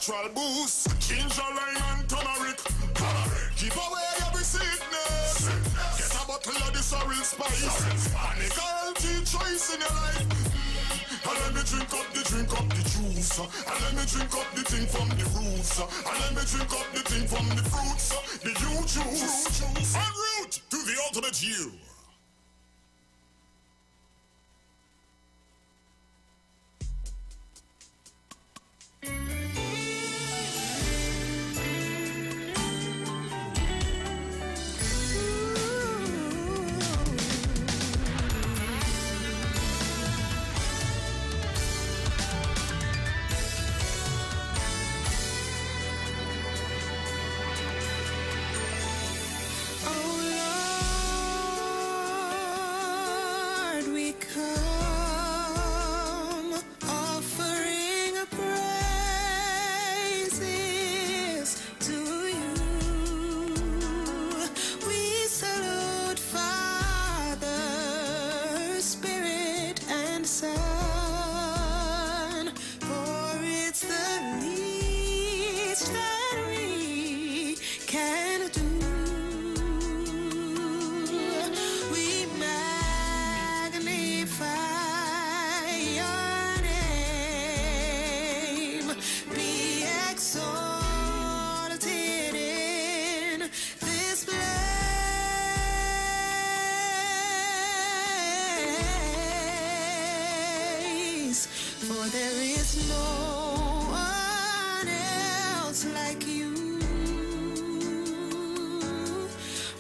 natural boost. Ginger, lime, and turmeric. Give away every sickness. Get a bottle of this real spice. And a healthy choice in your life. And let me drink up the juice. And let me drink up the thing from the roots. And let me drink up the thing from the fruits. The you juice. En route to the ultimate you.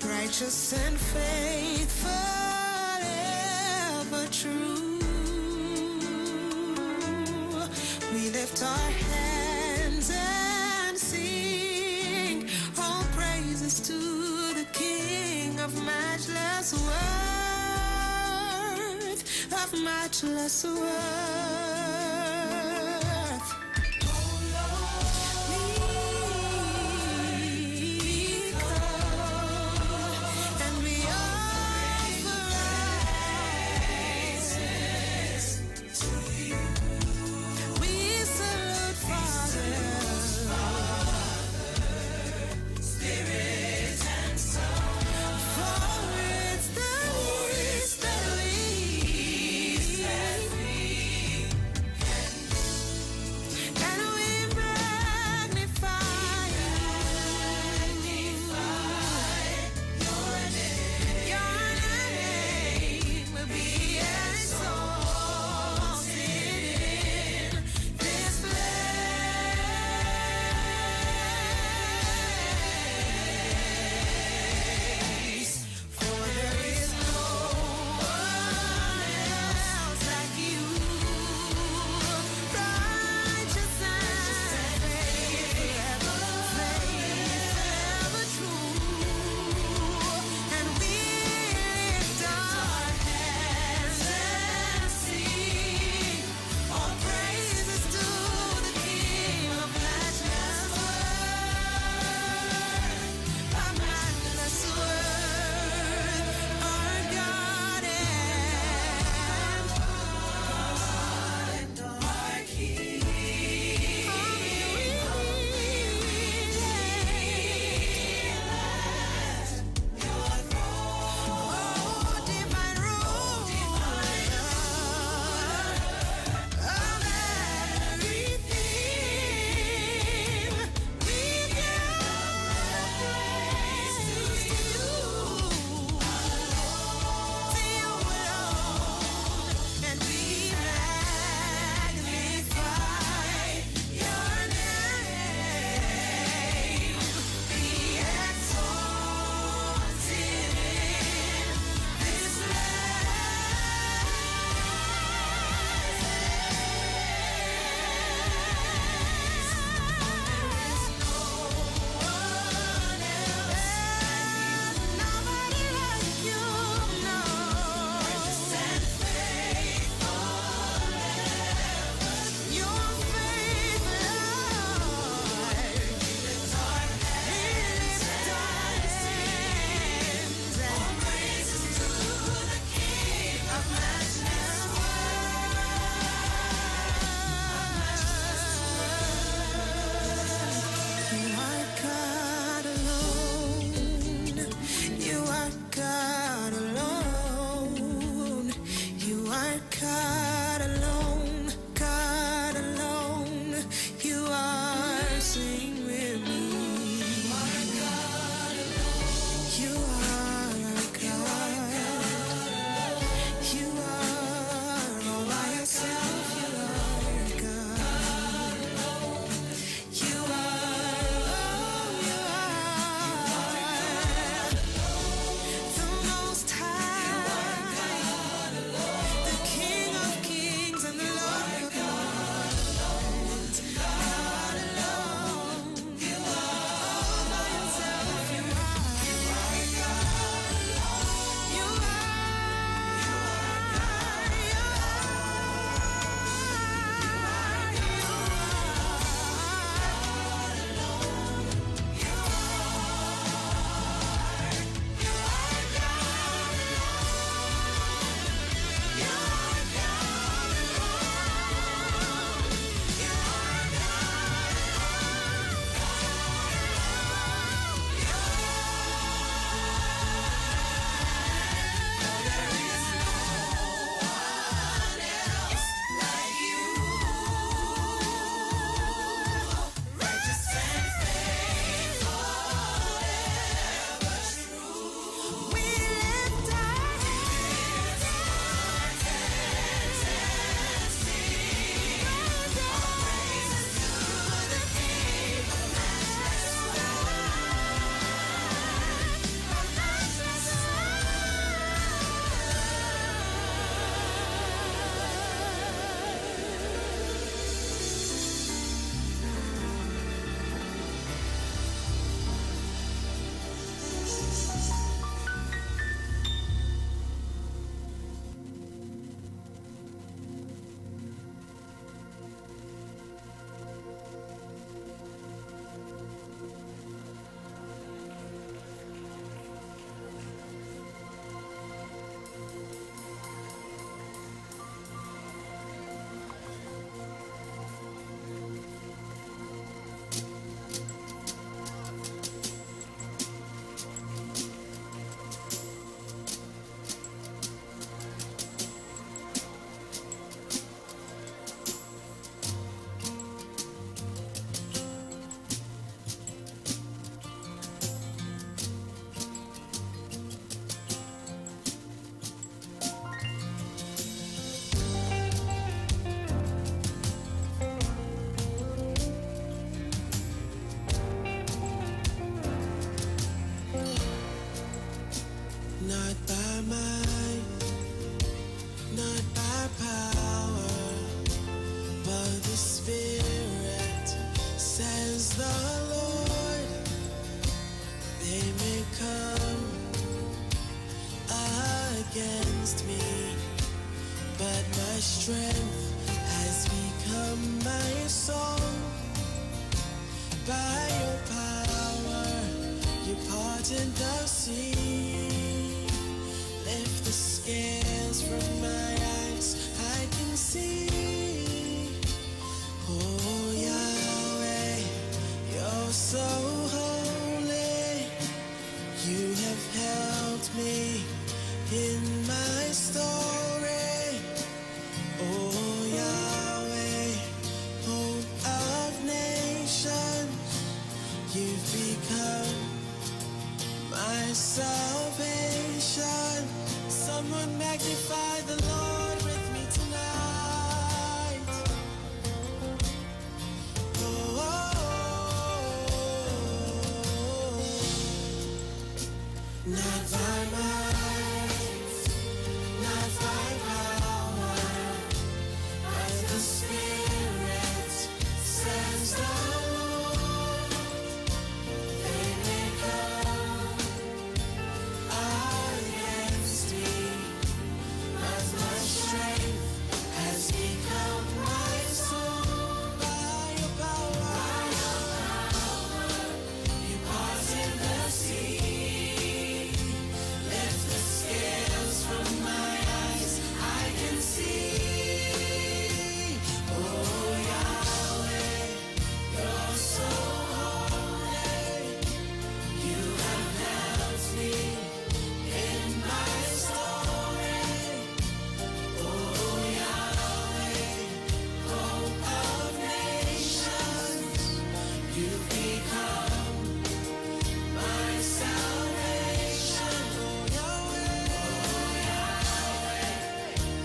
Righteous and faithful, ever true. We lift our hands and sing all praises to the King of matchless worth, of matchless worth. the Spirit, says the Lord. They may come against me, but my strength has become my song. By your power, you parted the sea. Lift the scales from my eyes, I can see. Oh Yahweh, you're so holy. You have helped me in my story. Oh Yahweh, hope of nations, you've become my salvation. Someone magnify the Lord with me tonight. Oh, not by might, not by power, but the Spirit, says the Lord. They may come against me, but my strength has become my song. By your power, you parted the sea. Lift the scales from my eyes, I can see. Oh Yahweh, you're so holy. You have helped me in my story. Oh Yahweh, hope of nations, you've become my salvation. Oh Yahweh,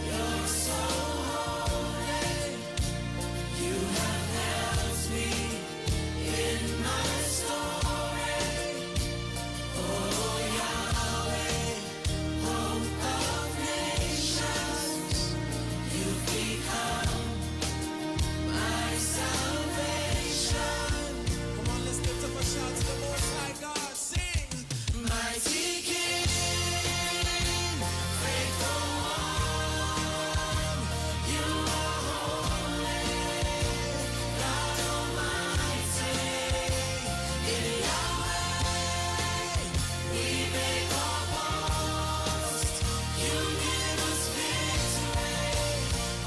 you're so holy. You have helped me in my story. Oh Yahweh, hope of nations, you've become my salvation. Come on, let's lift up a shout to the Most High God. Sing, mighty King, faithful one, you are holy, God Almighty. In Yahweh, we make our boast. You give us victory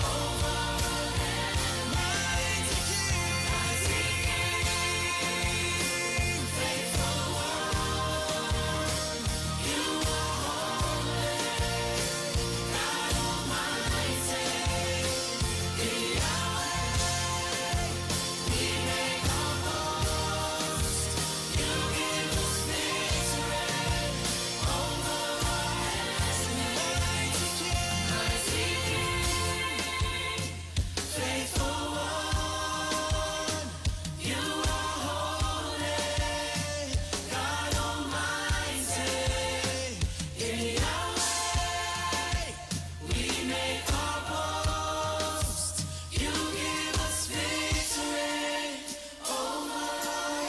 over our enemies. Mighty King, faithful one, you are holy, God Almighty. In Yahweh, we make our boast. You give us victory over our enemies. Mighty King, faithful one, you are holy, God Almighty. In Yahweh, we make our boast. You give us victory over our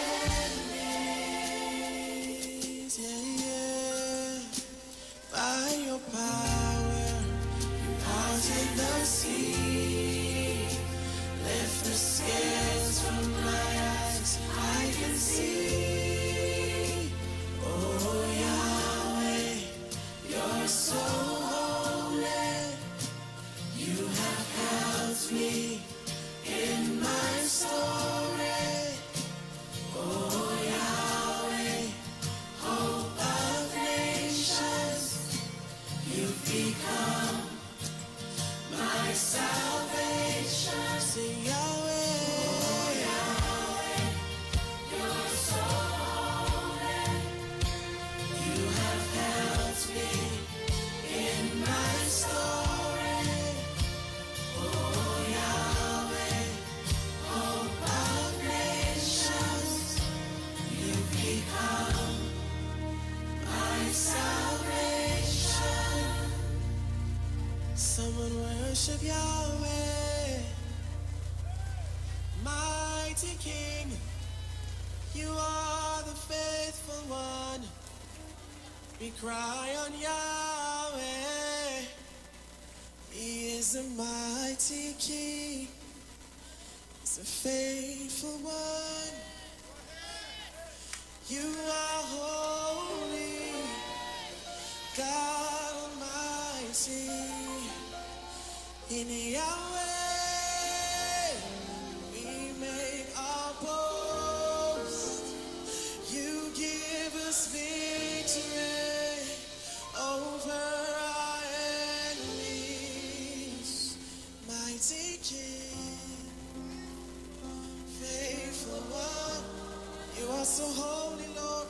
enemies. Yeah, yeah. By your power, you parted the sea. Lift the scales from my eyes, I can see. Oh Yahweh, you're so holy. You have helped me in my story. Oh Yahweh, hope of nations, you've become my salvation. Sing Yahweh, oh Yahweh, you're so holy. You have helped me in my story. Oh Yahweh, hope of nations, you've become my salvation. Someone worship Yahweh. You are the faithful one. We cry on Yahweh. He is a mighty King. He's a faithful one. You are holy, God Almighty. In Yahweh, we make our boast. You give us victory over our enemies. Mighty King, faithful one. You are so holy, Lord.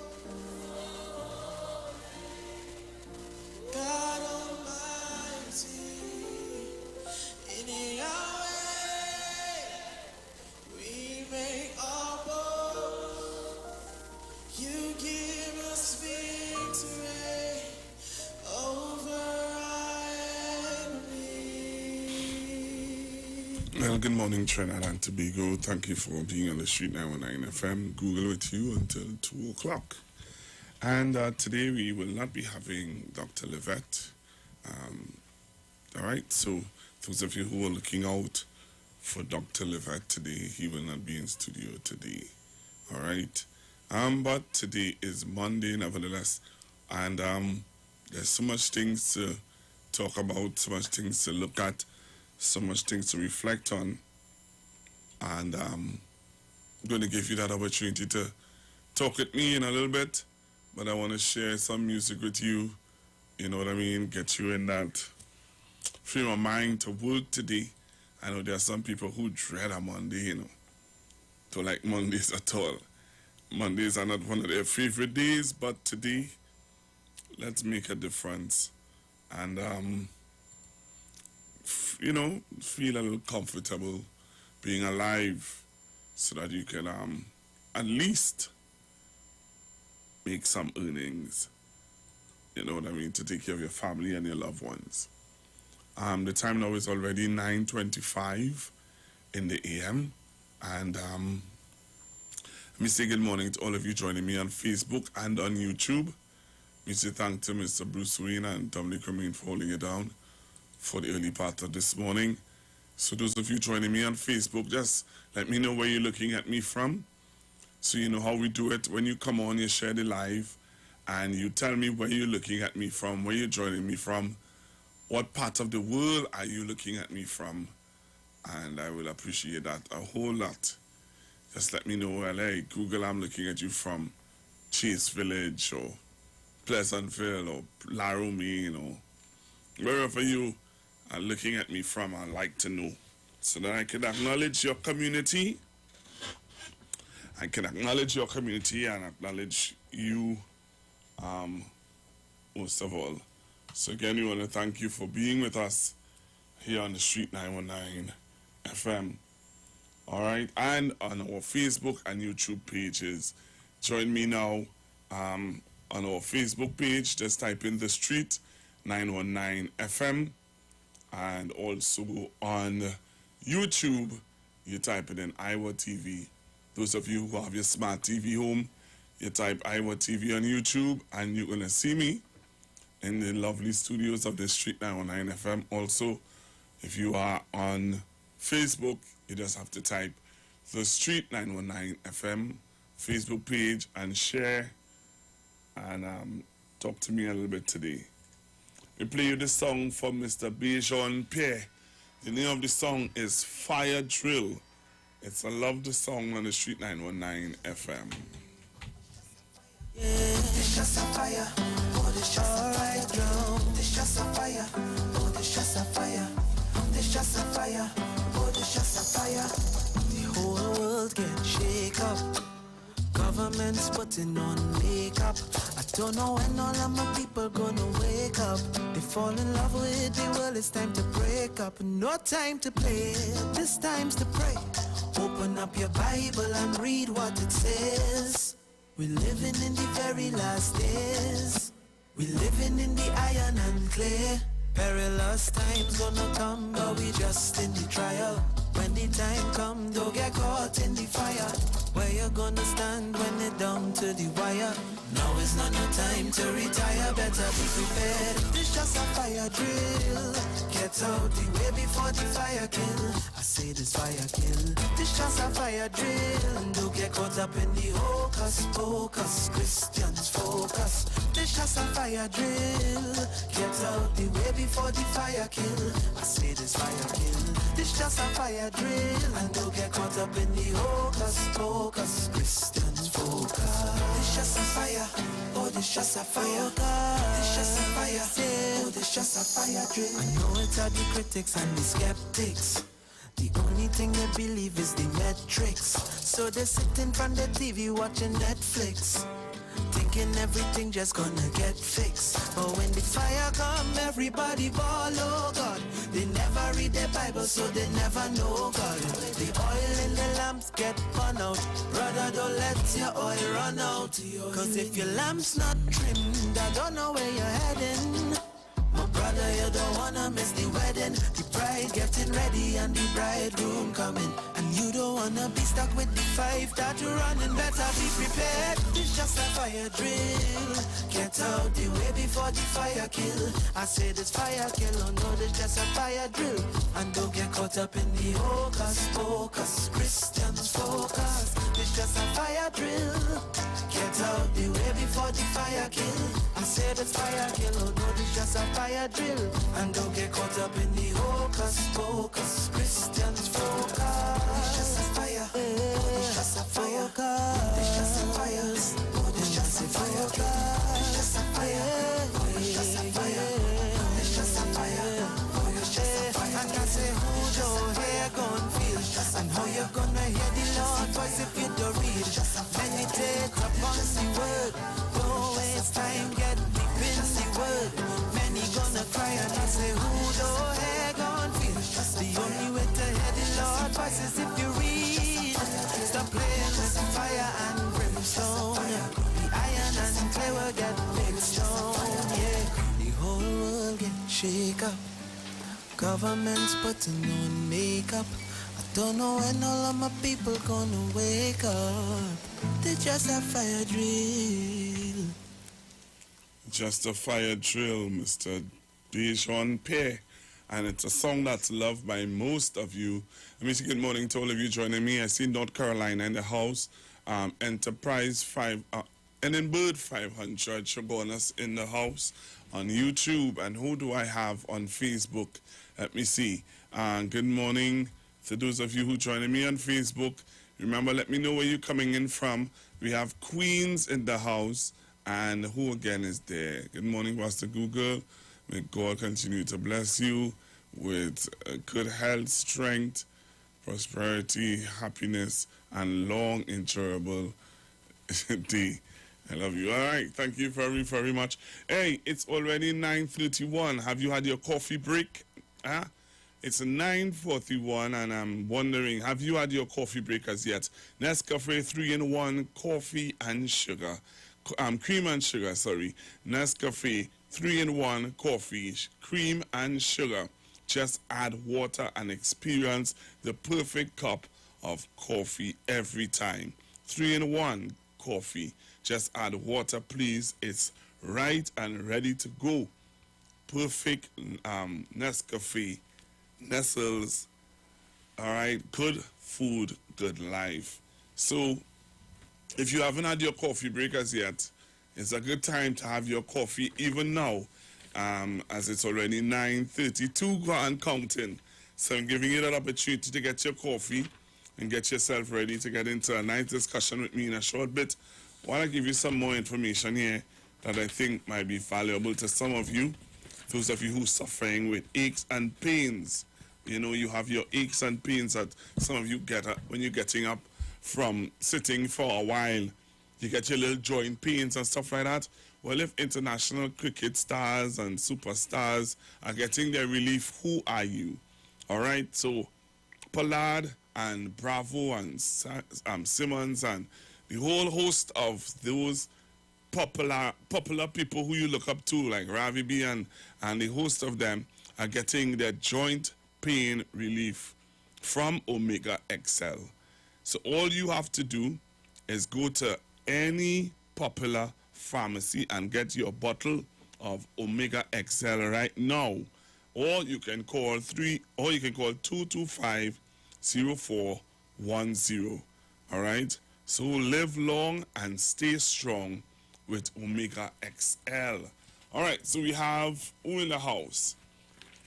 God Almighty. In Yahweh, we make our boast. You give us victory over our enemies. Well, good morning, Trinidad and Tobago. Thank you for being on the Street 919 FM. Google with you until 2 o'clock. And today we will not be having Dr. Livette. All right, so those of you who are looking out for Dr. Livette today, he will not be in studio today. All right. But today is Monday, nevertheless. And there's so much things to talk about, so much things to look at, so much things to reflect on. And I'm going to give you that opportunity to talk with me in a little bit. But I want to share some music with you. You know what I mean? Get you in that frame of mind to work today. I know there are some people who dread a Monday, you know. Don't like Mondays at all. Mondays are not one of their favorite days, but today, let's make a difference. And, you know, feel a little comfortable being alive so that you can at least make some earnings, you know what I mean, to take care of your family and your loved ones. The time now is already 9:25 in the AM, and let me say good morning to all of you joining me on Facebook and on YouTube. Me say thank to Mr. Bruce Wayne and Dominic Remain for holding it down for the early part of this morning. So those of you joining me on Facebook, just let me know where you're looking at me from. So you know how we do it. When you come on, you share the live, and you tell me where you're looking at me from, where you're joining me from, what part of the world are you looking at me from, and I will appreciate that a whole lot. Just let me know, well, hey, Google, I'm looking at you from Chase Village or Pleasantville or Laramie, or wherever you are looking at me from. I'd like to know so that I can acknowledge your community. I can acknowledge your community and acknowledge you most of all. So again, we want to thank you for being with us here on the Street 919 FM. All right, and on our Facebook and YouTube pages. Join me now on our Facebook page. Just type in the Street 919 FM, and also on YouTube, you type it in IWER TV. Those of you who have your smart TV home, you type IWER TV on YouTube, and you're going to see me in the lovely studios of the Street 919 FM. Also, if you are on Facebook, you just have to type the Street 919 FM Facebook page and share, and talk to me a little bit today. We play you this song from Mr. Bejon Pierre. The name of the song is Fire Drill. It's a love the song on the Street 919 FM. Yeah, it's just a fire. Oh, it's just a fire. It's just a fire. Oh, it's just a fire. It's just a fire. Oh, it's just a fire. The whole world can shake up. Government's putting on makeup. I don't know when all of my people gonna wake up. They fall in love with the world. It's time to break up. No time to play. This time's to pray. Open up your Bible and read what it says. We're living in the very last days. We're living in the iron and clay. Perilous times gonna come, but we just in the trial. When the time come, don't get caught in the fire. Where you gonna stand when it down to the wire? Now is not no time to retire, better be prepared. This just a fire drill. Get out the way before the fire kill. I say this fire kill. This just a fire drill. And don't get caught up in the hocus pocus. Christians focus. This just a fire drill. Get out the way before the fire kill. I say this fire kill. This just a fire drill. And don't get caught up in the hocus pocus. Christians focus. This just a fire. Oh, this just a fire. This just a fire. Oh, this just a fire drill. I know it's are the critics and the skeptics. The only thing they believe is the metrics. So they sit in front of the TV watching Netflix, thinking everything just gonna get fixed. But when the fire come, everybody ball, oh God. They never read the Bible, so they never know God. The oil in the lamps get burn out. Brother, don't let your oil run out. Cause if your lamp's not trimmed, I don't know where you're heading. My brother, you don't wanna miss the wedding. The bride getting ready and the bridegroom coming. And you don't wanna be stuck with the five that you're running. Better be prepared. This just a fire drill. Get out the way before the fire kill. I say this fire kill, oh no, this just a fire drill. And don't get caught up in the hocus pocus. Christians focus. This just a fire drill. Get out the way before the fire kill. I say this fire kill, oh no, this just a fire drill. And don't get caught up in the hocus pocus. Christians focus. This just a fire. Oh, this just a fire. This just a fire. Oh, this just a fire. This just a fire. Oh, this just a fire. This just a fire. Oh, this just a fire. And I say, who's your hair gonna feel? And how you gonna hear the Lord voice if you don't read? Meditate upon the word. Don't waste time, get deep in the word. Many gonna cry and I say, who your hair gonna feel? The only way to hear the Lord voice is if you read. Stop playing with the fire and brimstone. The iron and clay will get big stone. Yeah, the whole world get shake up. Government's putting on makeup. I don't know when all of my people gonna wake up. They just a fire drill. Just a fire drill, Mr. Dejon Pay. And it's a song that's loved by most of you. Let me say good morning to all of you joining me. I see North Carolina in the house. Enterprise 5, Bird 500, Shogonas in the house on YouTube. And who do I have on Facebook? Let me see. Good morning to those of you who joining me on Facebook. Remember, let me know where you're coming in from. We have Queens in the house. And who again is there? Good morning, Pastor Google. May God continue to bless you with good health, strength, prosperity, happiness, and long, enjoyable day. I love you. All right. Thank you very, very much. Hey, it's already 9:31. Have you had your coffee break? Huh? It's 9:41, and I'm wondering, have you had your coffee break as yet? Nescafe 3-in-1 coffee and sugar. Cream and sugar, sorry. Nescafe 3-in-1 coffee, cream and sugar. Just add water and experience the perfect cup of coffee every time. 3-in-1 coffee. Just add water, please. It's right and ready to go. Perfect Nescafe. Nestles. All right. Good food, good life. So, if you haven't had your coffee break as yet, it's a good time to have your coffee even now, as it's already 9:32 and counting. So I'm giving you that opportunity to get your coffee and get yourself ready to get into a nice discussion with me in a short bit. I want to give you some more information here that I think might be valuable to some of you, those of you who are suffering with aches and pains. You know, you have your aches and pains that some of you get when you're getting up from sitting for a while. You get your little joint pains and stuff like that. Well, if international cricket stars and superstars are getting their relief, who are you? All right, so Pollard and Bravo and Simmons and the whole host of those popular people who you look up to, like Ravi B and the host of them, are getting their joint pain relief from Omega XL. So all you have to do is go to any popular pharmacy and get your bottle of Omega XL right now. Or you can call 225-0410. All right? So live long and stay strong with Omega XL. All right, so we have who in the house?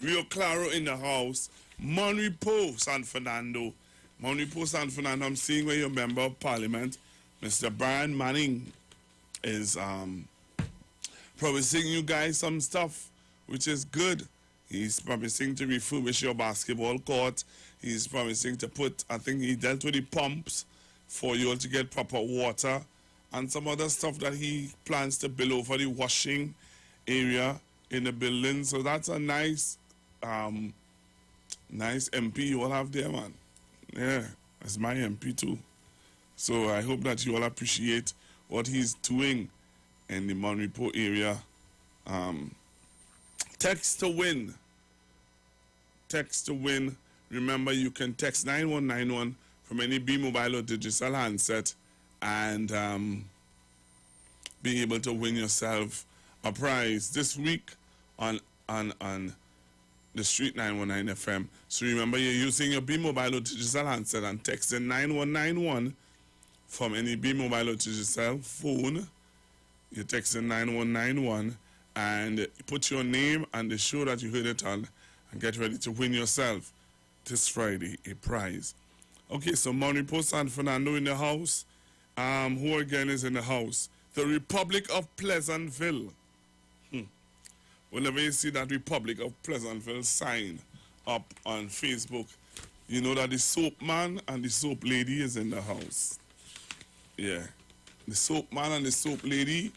Rio Claro in the house. Monrepo, San Fernando. Monrepo, San Fernando, I'm seeing where your member of parliament, Mr. Brian Manning, is promising you guys some stuff, which is good. He's promising to refurbish your basketball court. He's promising to put, I think he dealt with the pumps for you all to get proper water and some other stuff that he plans to build over the washing area in the building. So that's a nice nice MP you all have there, man. Yeah, that's my MP too. So I hope that you all appreciate what he's doing in the Monrepo area. Text to win. Text to win. Remember, you can text 9191 from any B mobile or digital handset and be able to win yourself a prize this week on the Street 919 FM. So remember, you're using your B mobile or digital handset and texting 9191 from any B mobile or digital phone. You're texting 9191 and put your name and the show that you heard it on and get ready to win yourself this Friday a prize. Okay, so Monrepo, San Fernando in the house. Who again is in the house? The Republic of Pleasantville. Whenever you see that Republic of Pleasantville sign up on Facebook, you know that the soap man and the soap lady is in the house. Yeah. The soap man and the soap lady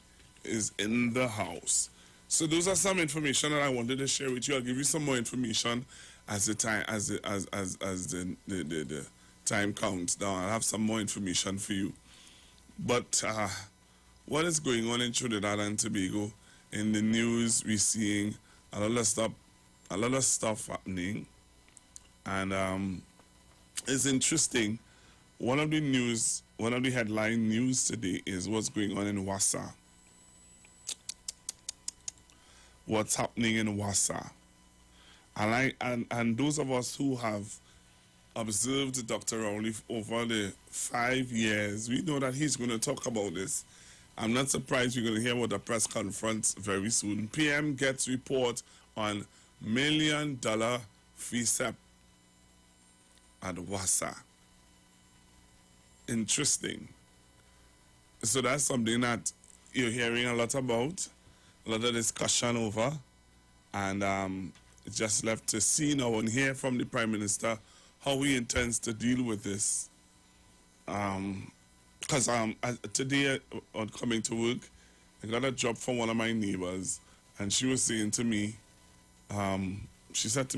is in the house. So those are some information that I wanted to share with you. I'll give you some more information as the time the time counts down. I'll have some more information for you. But what is going on in Trinidad and Tobago? In the news, we're seeing a lot of stuff happening, and it's interesting. One of the headline news today is what's going on in Wassa. What's happening in Wassa, and those of us who have observed Dr. Rowley over the 5 years, we know that he's going to talk about this. I'm not surprised you're going to hear about the press conference very soon. PM gets report on $1 million FISEP at Wassa. Interesting. So that's something that you're hearing a lot about, a lot of discussion over, and it's just left to see now and hear from the Prime Minister how he intends to deal with this. Because today on coming to work, I got a job from one of my neighbors, and she was saying to me, she said,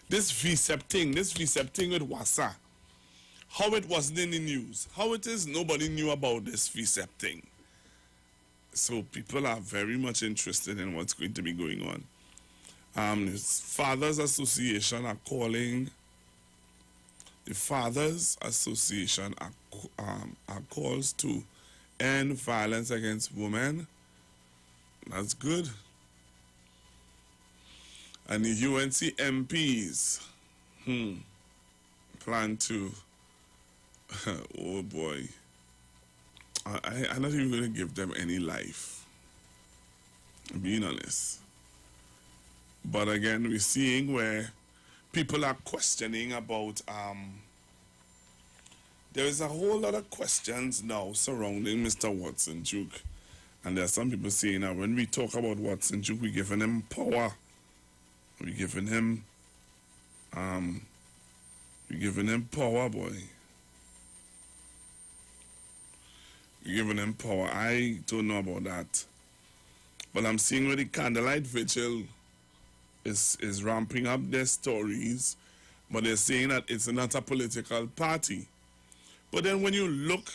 this VSEP thing with Wassa, how it wasn't in the news, how it is nobody knew about this VSEP thing. So people are very much interested in what's going to be going on. The Fathers Association are calling. The Fathers Association are calls to end violence against women. That's good. And the UNC MPs plan to, oh boy, I'm not even going to give them any life, I'm being honest. But again, we're seeing where people are questioning about, there is a whole lot of questions now surrounding Mr. Watson Duke. And there are some people saying that when we talk about Watson Duke, we're giving him power. We're giving him power, boy. We're giving him power. I don't know about that. But I'm seeing where the Candlelight Vigil is ramping up their stories, but they're saying that it's not a political party. But then when you look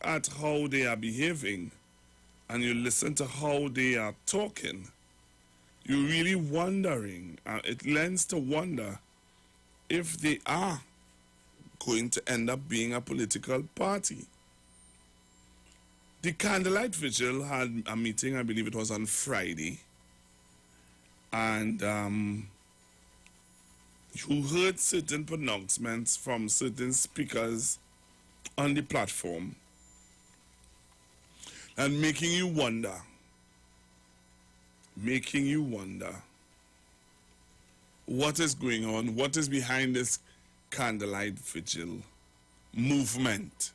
at how they are behaving and you listen to how they are talking, you're really wondering, it lends to wonder if they are going to end up being a political party. The Candlelight Vigil had a meeting, I believe it was on Friday, and you heard certain pronouncements from certain speakers on the platform and making you wonder what is going on, what is behind this Candlelight Vigil movement.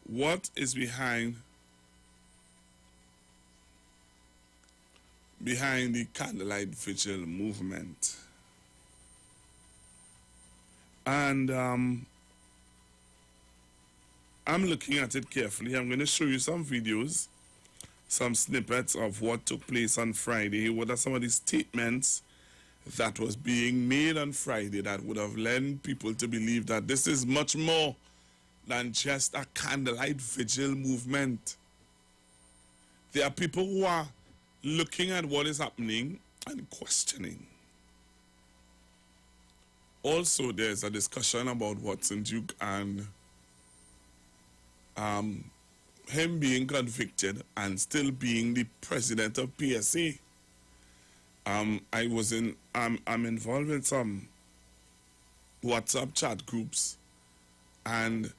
What is behind the Candlelight Vigil movement? And I'm looking at it carefully. I'm going to show you some videos, some snippets of what took place on Friday. What are some of the statements that was being made on Friday that would have led people to believe that this is much more than just a Candlelight Vigil movement? There are people who are looking at what is happening and questioning. Also, there's a discussion about Watson Duke and him being convicted and still being the president of PSA. I'm involved in some WhatsApp chat groups, and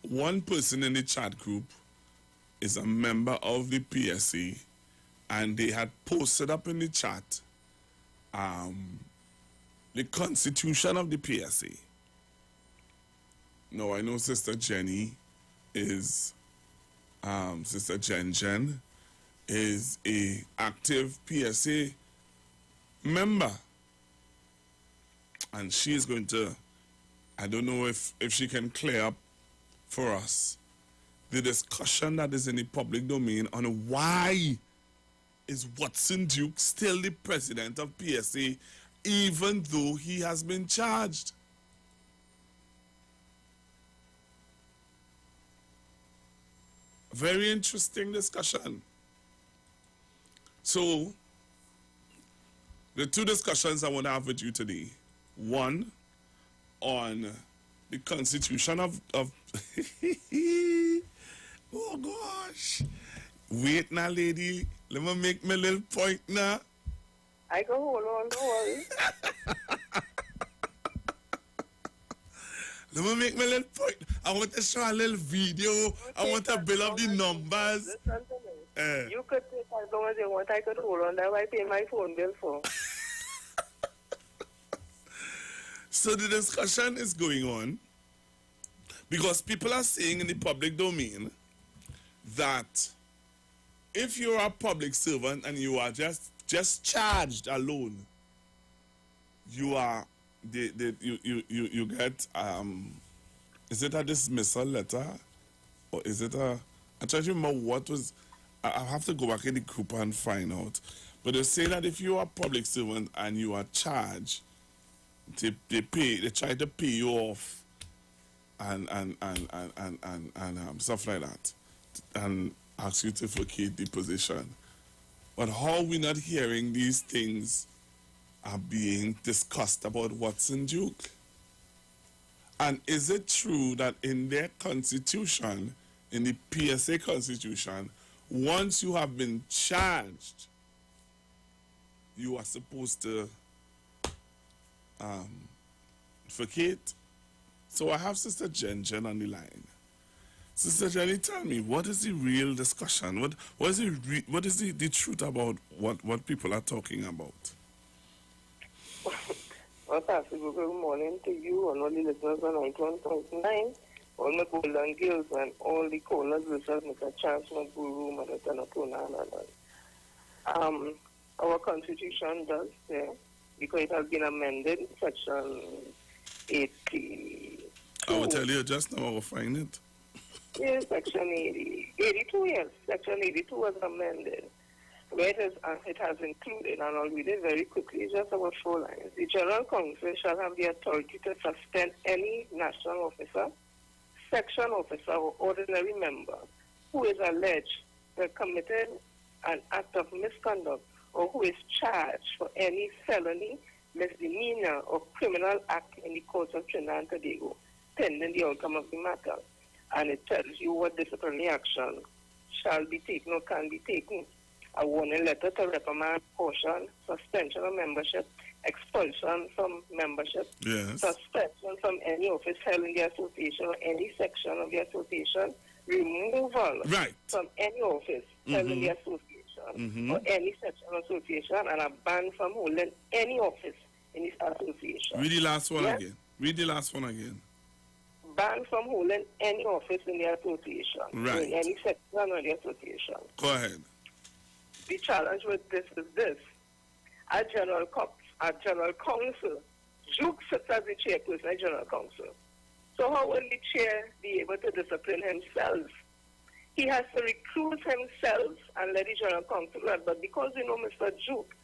one person in the chat group is a member of the PSA, and they had posted up in the chat the constitution of the PSA. Now, I know Sister Jenny is, Sister Jen is a active PSA member. And she is going to, I don't know if she can clear up for us the discussion that is in the public domain on why is Watson Duke still the president of PSA even though he has been charged. Very interesting discussion. So, the two discussions I want to have with you today. One, on the constitution of oh gosh. Wait now, lady. Let me make my little point now. I go hold on, don't worry. Let me make my little point. I want to show a little video. I want to build up the numbers. Listen to me. You could take as long as you want. I could hold on. That's why I pay my phone bill for. So the discussion is going on because people are saying in the public domain that if you're a public servant and you are just charged alone, you are you get is it a dismissal letter or is it a, I'm trying to remember what was, I have to go back in the group and find out, but they say that if you are a public servant and you are charged, they try to pay you off and stuff like that and ask you to vacate the position. But how we not hearing these things are being discussed about Watson Duke? And is it true that in their constitution, in the PSA constitution, once you have been charged, you are supposed to vacate? So I have Sister Jen on the line. Sister Jenny, tell me, what is the real discussion? What is the truth about what people are talking about? Well, Pastor, good morning to you and all the listeners on 91.9, all my golden girls and all the callers, listeners, Mr. Chance, my guru, my Tanatuna, and our constitution does say, because it has been amended, section 80. I will tell you just now, I will find it. Yes, section 82, yes. Section 82 was amended, where it has included, and I'll read it very quickly, just about 4 lines. The General Council shall have the authority to suspend any national officer, section officer, or ordinary member who is alleged to have committed an act of misconduct or who is charged for any felony, misdemeanor or criminal act in the courts of Trinidad and Tobago, pending the outcome of the matter. And it tells you what disciplinary action shall be taken or can be taken. A warning letter to reprimand, caution, suspension of membership, expulsion from membership, suspension from any office held in the association or any section of the association, removal from any office held in the association or any section of association, and a ban from holding any office in this association. Read the last one again. Read the last one again. Ban from holding any office in the association, in any section of the association. Go ahead. The challenge with this is this. Our general counsel, Duke sits as the chairperson of general counsel. So how will the chair be able to discipline himself? He has to recruit himself and let the general counsel run. But because Mr. Duke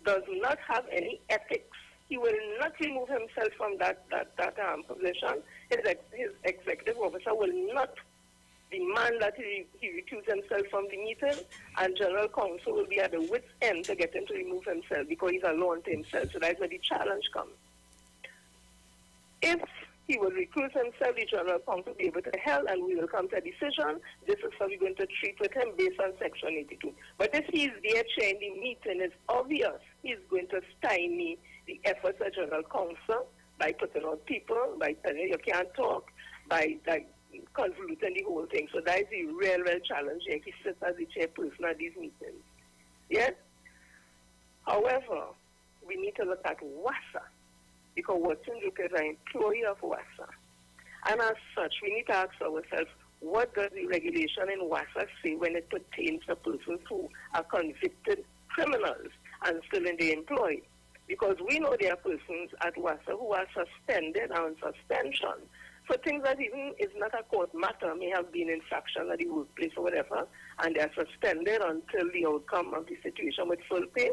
does not have any ethics, he will not remove himself from that position. His executive officer will not demand that he recuse himself from the meeting, and general counsel will be at the wit's end to get him to remove himself because he's alone to himself. So that's where the challenge comes. If he will recuse himself, the general counsel will be able to help, and we will come to a decision. This is how we're going to treat with him based on Section 82. But if he's there chairing the meeting, it's obvious he's going to stymie the efforts of general counsel by putting out people, by telling you can't talk, by convoluting the whole thing. So that is the real challenge. He sits as the chairperson at these meetings. Yes? However, we need to look at WASA, because Watson Duke is an employee of WASA. And as such, we need to ask ourselves, what does the regulation in WASA say when it pertains to persons who are convicted criminals and still in the employ? Because we know there are persons at WASA who are suspended on suspension for things that even is not a court matter, may have been infraction at the workplace or whatever, and they are suspended until the outcome of the situation with full pay.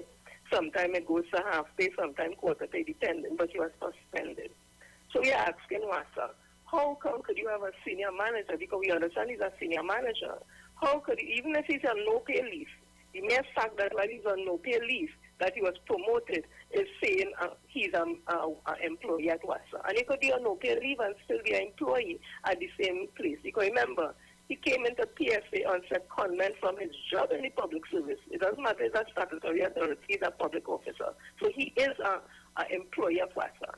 Sometimes it goes to half pay, sometimes quarter pay, depending, but you are suspended. So we are asking WASA, how come could you have a senior manager? Because we understand he's a senior manager. How could he, even if he's on no pay leave, the mere fact that while he's on no pay leave, that he was promoted is saying he's an employee at WASA. And he could be on no pay leave and still be an employee at the same place. Because remember, he came into PFA on secondment from his job in the public service. It doesn't matter if that's statutory authority, he's a public officer. So he is an employee of WASA.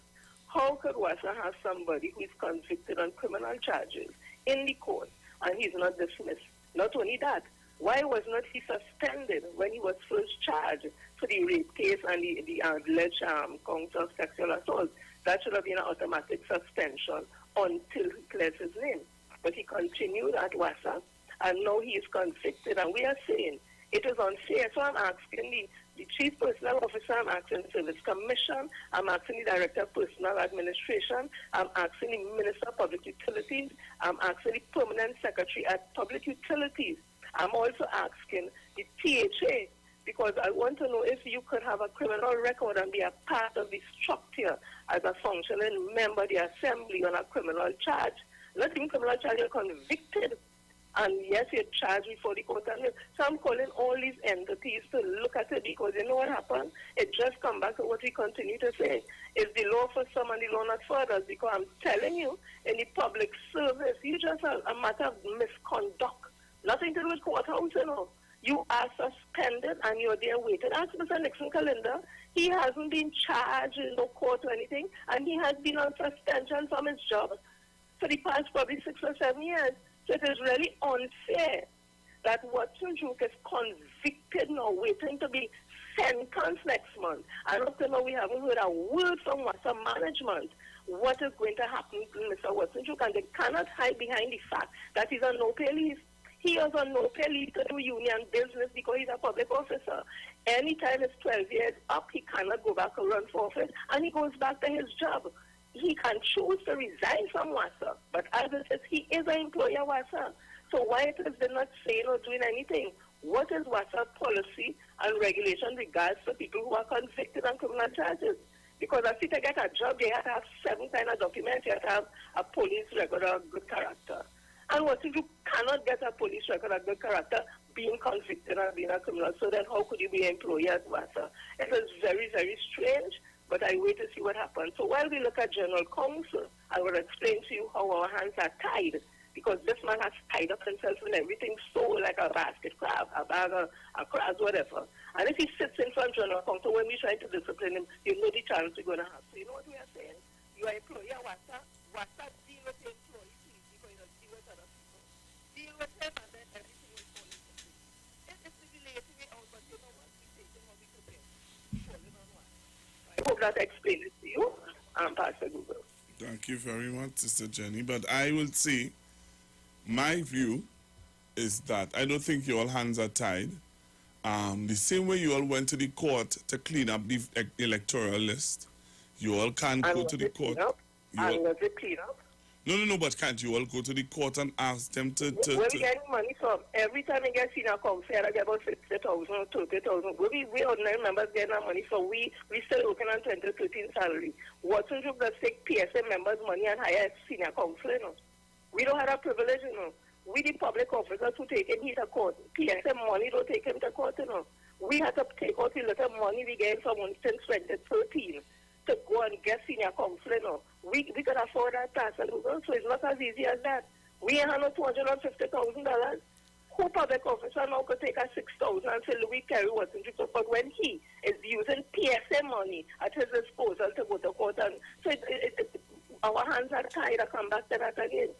How could WASA have somebody who is convicted on criminal charges in the court and he's not dismissed? Not only that, why was not he suspended when he was first charged for the rape case and the alleged count of sexual assault? That should have been an automatic suspension until he clears his name. But he continued at WASA, and now he is convicted, and we are saying it is unfair. So I'm asking the Chief Personnel Officer, I'm asking the Service Commission, I'm asking the Director of Personnel Administration, I'm asking the Minister of Public Utilities, I'm asking the Permanent Secretary at Public Utilities. I'm also asking the THA, because I want to know if you could have a criminal record and be a part of the structure as a functioning member of the Assembly on a criminal charge. Not even criminal charge, you're convicted. And yes, you're charged before the court. So I'm calling all these entities to look at it, because you know what happened? It just come back to what we continue to say. It's the law for some and the law not for others, because I'm telling you, in the public service, you just have a matter of misconduct. Nothing to do with courthouse, you know. You are suspended and you're there waiting. Ask Mr. Nixon Kalinda. He hasn't been charged in no court or anything, and he has been on suspension from his job for the past probably 6 or 7 years. So it is really unfair that Watson Duke is convicted now, waiting to be sentenced next month. And up to now, we haven't heard a word from WASA management. What is going to happen to Mr. Watson Duke? And they cannot hide behind the fact that he's on no pay leave. He is on no pay leave to do union business because he's a public officer. Anytime his 12 years up, he cannot go back and run for office, and he goes back to his job. He can choose to resign from WASA, but as it is, he is an employee of WASA. So why is they not saying or doing anything? What is WASA policy and regulation regards to people who are convicted on criminal charges? Because as to get a job, they have to have 7 kind of documents. You have to have a police record of good character. And what if you cannot get a police record of good character being convicted and being a criminal? So then how could you be an employee at WASA? It is very, very strange. but I wait to see what happens. So while we look at General Counsel, I will explain to you how our hands are tied, because this man has tied up himself in everything so like a basket crab, a bag of crabs, whatever. And if he sits in front of General Counsel, when we try to discipline him, you know the chance we're going to have. So you know what we are saying? You are employer, what's that deal with the employee, please, because you don't deal with other people. Deal with him and then everything will fall into place. It's delaying it out, but you know what? We take him how we could falling on one. I hope that explains it to you, Pastor Google. Thank you very much, Sister Jenny. But I will say, my view is that I don't think your hands are tied. The same way you all went to the court to clean up the electoral list, you all can't go to the court. And was it clean up? No, but can't you all go to the court and ask them to... Where we getting money from? Every time we get senior council, I get about 60,000 or 30,000. We ordinary members getting our money, so we still working on 2013 salary. Watson Group does take PSA members' money and hire senior council, you know. We don't have that privilege, you know. We the public officers who take him to court. PSA money don't take him to court, you know. We had to take out the little money we get from since 2013 to go and get senior counsel, you know. We could afford that tax, so it's not as easy as that. We ain't have no $250,000. Who public officer now could take a $6,000 and say, Louis Kerry wasn't it? But when he is using PSA money at his disposal to go to court, and so our hands are tied. I come back to that again.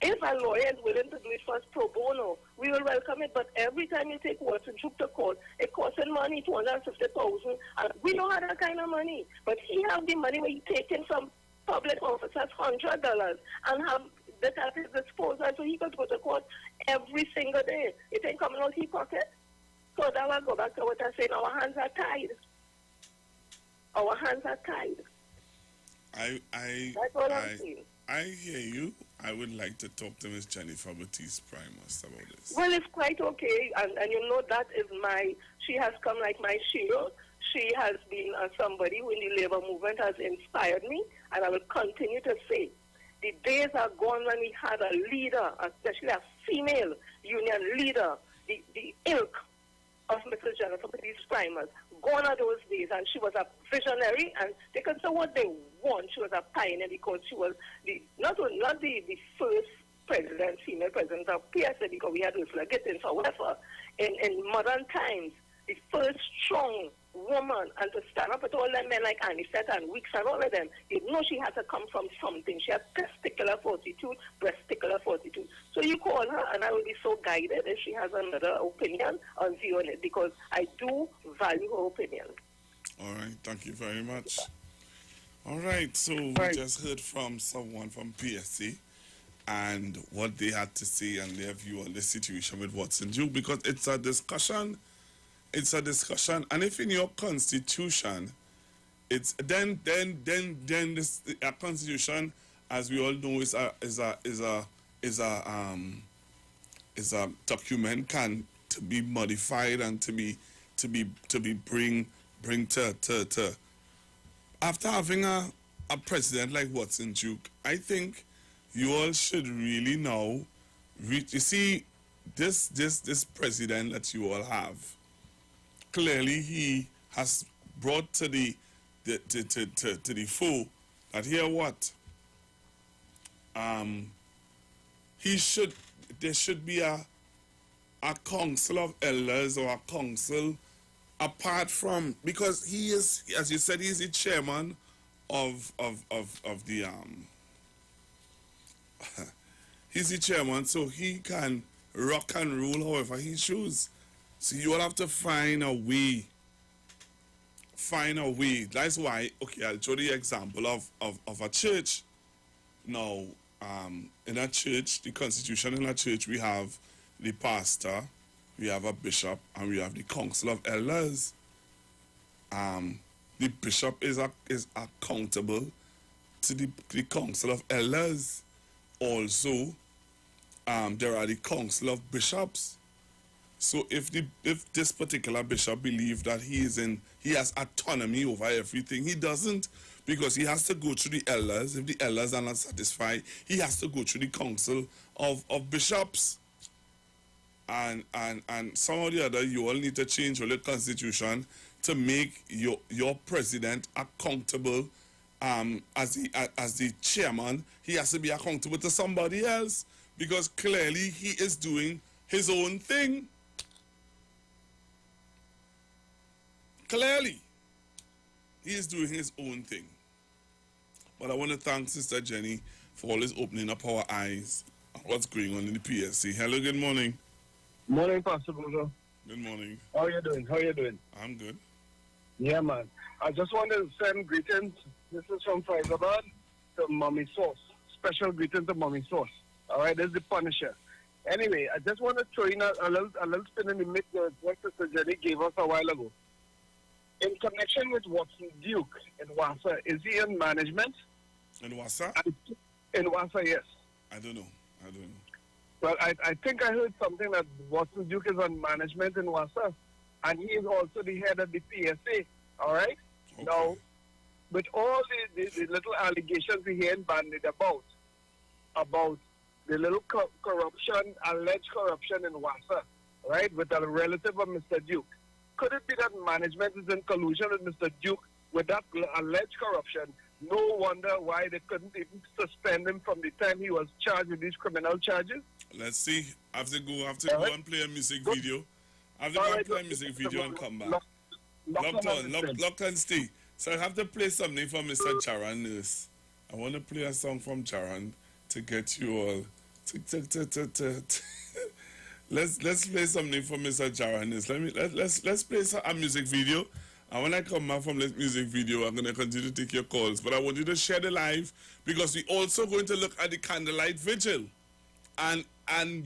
If a lawyer is willing to do it for us pro bono, we will welcome it. But every time you take Watson Troop to court, it costs him money, $250,000. And we don't have that kind of money. But he have the money where he taking from public officers $100 and have that at his disposal, so he could go to court every single day. It ain't coming out his pocket. So that will go back to what I said. Our hands are tied. Our hands are tied. That's all I'm saying. I hear you. I would like to talk to Ms. Jennifer Batiste-Primus about this. Well, it's quite okay. And you know, that is she has come like my shield. She has been somebody who in the labor movement has inspired me. And I will continue to say, the days are gone when we had a leader, especially a female union leader, the ilk of Mrs. Jennifer Batiste-Primus. Gone are those days, and she was a visionary, and they can say what they want. She was a pioneer because she was not the first president, female president of PSA, because we had Ursula Gittins, however, in modern times, the first strong woman, and to stand up with all them men like Anisette and Weeks and all of them, you know she had to come from something. She had testicular fortitude, breasticular fortitude. So you call her, and I will be so guided if she has another opinion or view on it, because I do value her opinion. All right, thank you very much. All right, so we just heard from someone from PSC and what they had to say and their view on the situation with Watson Duke, because it's a discussion. It's a discussion, and if in your constitution, it's then this a constitution, as we all know, is a document can to be modified and to be bring to after having a president like Watson Duke, I think you all should really now reach. You see, this president that you all have. Clearly, he has brought to the fore that here what there should be a council of elders or a council apart from, because he is, as you said, he's the chairman of the he's the chairman, so he can rock and roll however he chooses. So you all have to find a way. That's why, okay, I'll show the example of a church. Now, in a church, the constitution in a church, we have the pastor, we have a bishop, and we have the council of elders. The bishop is accountable to the council of elders. Also, there are the council of bishops. So if this particular bishop believes that he has autonomy over everything, he doesn't, because he has to go through the elders. If the elders are not satisfied, he has to go through the council of bishops. And some of the other, you all need to change your constitution. to make your president accountable as the chairman. He has to be accountable to somebody else, because clearly he is doing his own thing. Clearly, he is doing his own thing. But I want to thank Sister Jenny for always opening up our eyes on what's going on in the PSC. Hello, good morning. Morning, Pastor Bozo. Good morning. How are you doing? I'm good. Yeah, man. I just want to send greetings. This is from Faizabad to Mommy Sauce. Special greetings to Mommy Sauce. All right, this is the Punisher. Anyway, I just want to throw in a little spin in the mix of what Sister Jenny gave us a while ago. In connection with Watson Duke in Wassa, is he in management? In Wassa? In Wassa, yes. I don't know. Well, I think I heard something that Watson Duke is on management in Wassa, and he is also the head of the PSA, all right? Okay. Now, with all the little allegations we hear bandied about the little corruption, alleged corruption in Wassa, right, with a relative of Mr. Duke, could it be that management is in collusion with Mr. Duke with that alleged corruption? No wonder why they couldn't even suspend him from the time he was charged with these criminal charges. Let's see. I have to go and play a music video. I have to go and play a music video and come back. Lock and stay. So I have to play something from Mr. Charan Nurse. I want to play a song from Charan to get you all. Let's play something from Mr. Charan Nurse. Let's play a music video. And when I come back from this music video, I'm going to continue to take your calls. But I want you to share the live, because we're also going to look at the candlelight vigil. And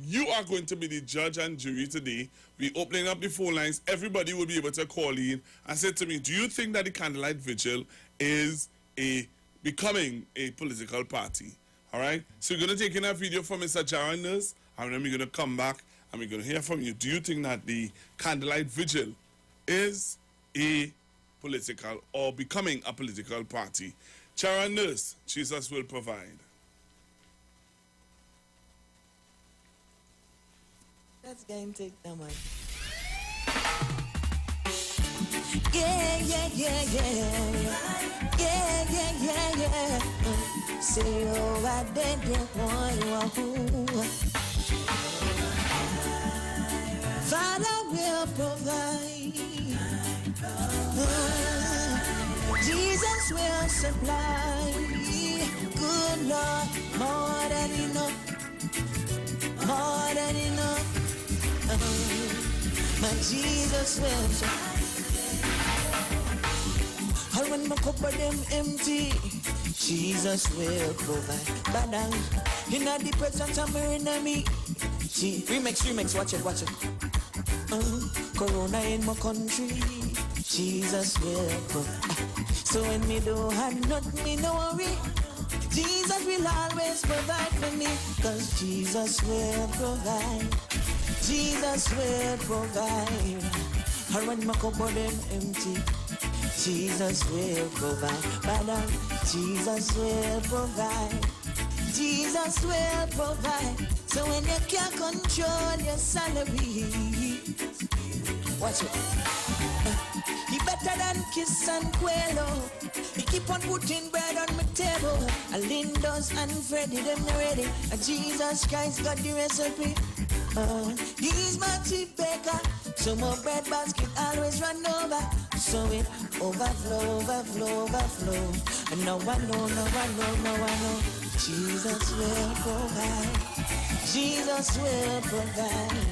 you are going to be the judge and jury today. We're opening up the phone lines. Everybody will be able to call in and say to me, do you think that the candlelight vigil is becoming a political party? All right? So we're going to take in a video from Mr. Charan Nurse, and then we're going to come back and we're going to hear from you. Do you think that the candlelight vigil is a political or becoming a political party? Charan Nurse, Jesus will provide. Let's go and take the mic. Yeah. Say, oh, I didn't want you. Father will provide. Jesus will supply. Good Lord, more than enough. More than enough. My Jesus will supply. All when my cup of them empty, Jesus will provide. Badang, in the presence of my enemy. Remix, watch it. Corona in my country, Jesus will provide. So when me don't have nothing, me no worry. Jesus will always provide for me, cause Jesus will provide. Jesus will provide. Or when my cupboard them empty, Jesus will provide. Father, Jesus will provide. Jesus will provide. So when you can't control your salary, watch it. He better than Kiss and Quello. He keep on putting bread on my table. Lindos and Freddy, them ready. Jesus Christ got the recipe. He's my chief baker. So my bread basket always run over. So it overflow. And now I know. Jesus will provide. Jesus will provide.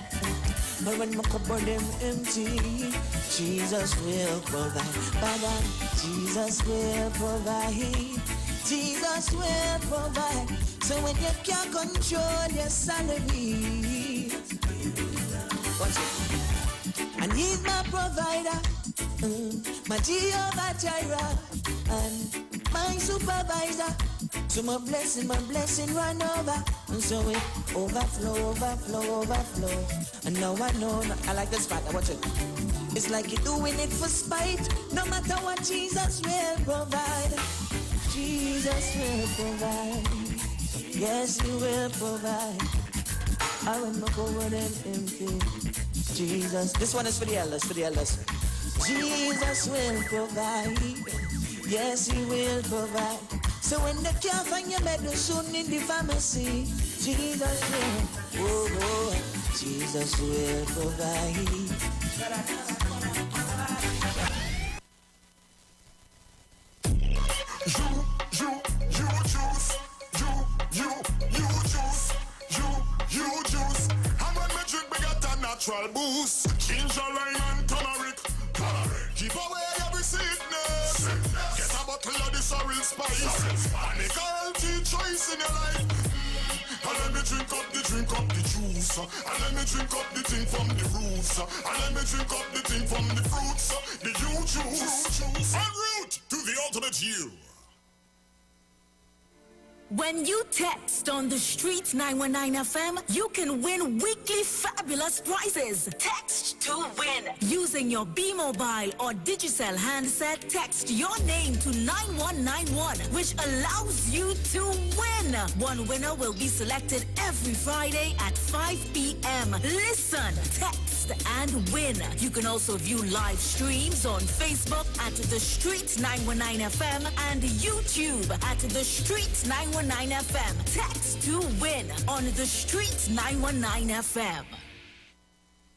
But when my cupboard them empty, Jesus will provide. Father, Jesus will provide. Jesus will provide. So when you can't control your salary, watch it. And he's my provider, my Jehovah Jireh, and my supervisor. So my blessing run over. And so it overflow. And now I know, I like this part, watch it. It's like you're doing it for spite. No matter what, Jesus will provide. Jesus will provide. Yes, he will provide. I will not go with them empty. Jesus. This one is for the elders, Jesus will provide. Yes, he will provide. So when they can't find your medicine in the pharmacy, Jesus will, Jesus will provide. You juice. And when me drink, me get a natural boost. Ginger, lime, turmeric. Keep away every sickness. Get a bottle of this real spice. And make a healthy choice in your life. And let me drink up the juice. And let me drink up the thing from the roots. And let me drink up the thing from the fruits. The you juice. En route to the ultimate you. When you text on the street 919 FM, you can win weekly fabulous prizes. Text to win. Using your B-Mobile or Digicel handset, text your name to 9191, which allows you to win. One winner will be selected every Friday at 5 p.m. Listen, text and win. You can also view live streams on Facebook at The Street 919 FM and YouTube at The Street 919 FM. Text to win on The Street 919 FM.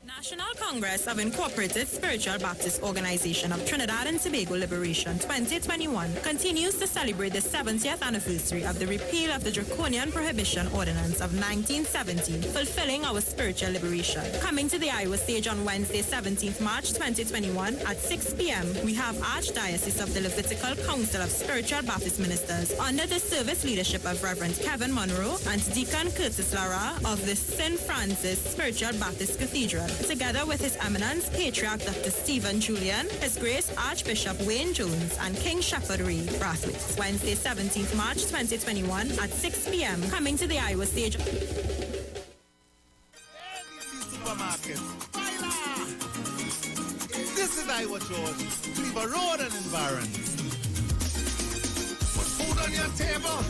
National Congress of Incorporated Spiritual Baptist Organization of Trinidad and Tobago Liberation 2021 continues to celebrate the 70th anniversary of the repeal of the Draconian Prohibition Ordinance of 1970, fulfilling our spiritual liberation. Coming to the Iowa stage on Wednesday, 17th March 2021 at 6 p.m., we have Archdiocese of the Levitical Council of Spiritual Baptist Ministers under the service leadership of Reverend Kevin Monroe and Deacon Curtis Lara of the St. Francis Spiritual Baptist Cathedral, together with His Eminence Patriarch Dr. Stephen Julian, His Grace Archbishop Wayne Jones, and King Shepherd Ray Brathwaite. Wednesday, 17th March 2021 at 6 p.m. Coming to the Iowa stage. Supermarket. This is Iowa George. Cleaver Road and environs. Put food on your table.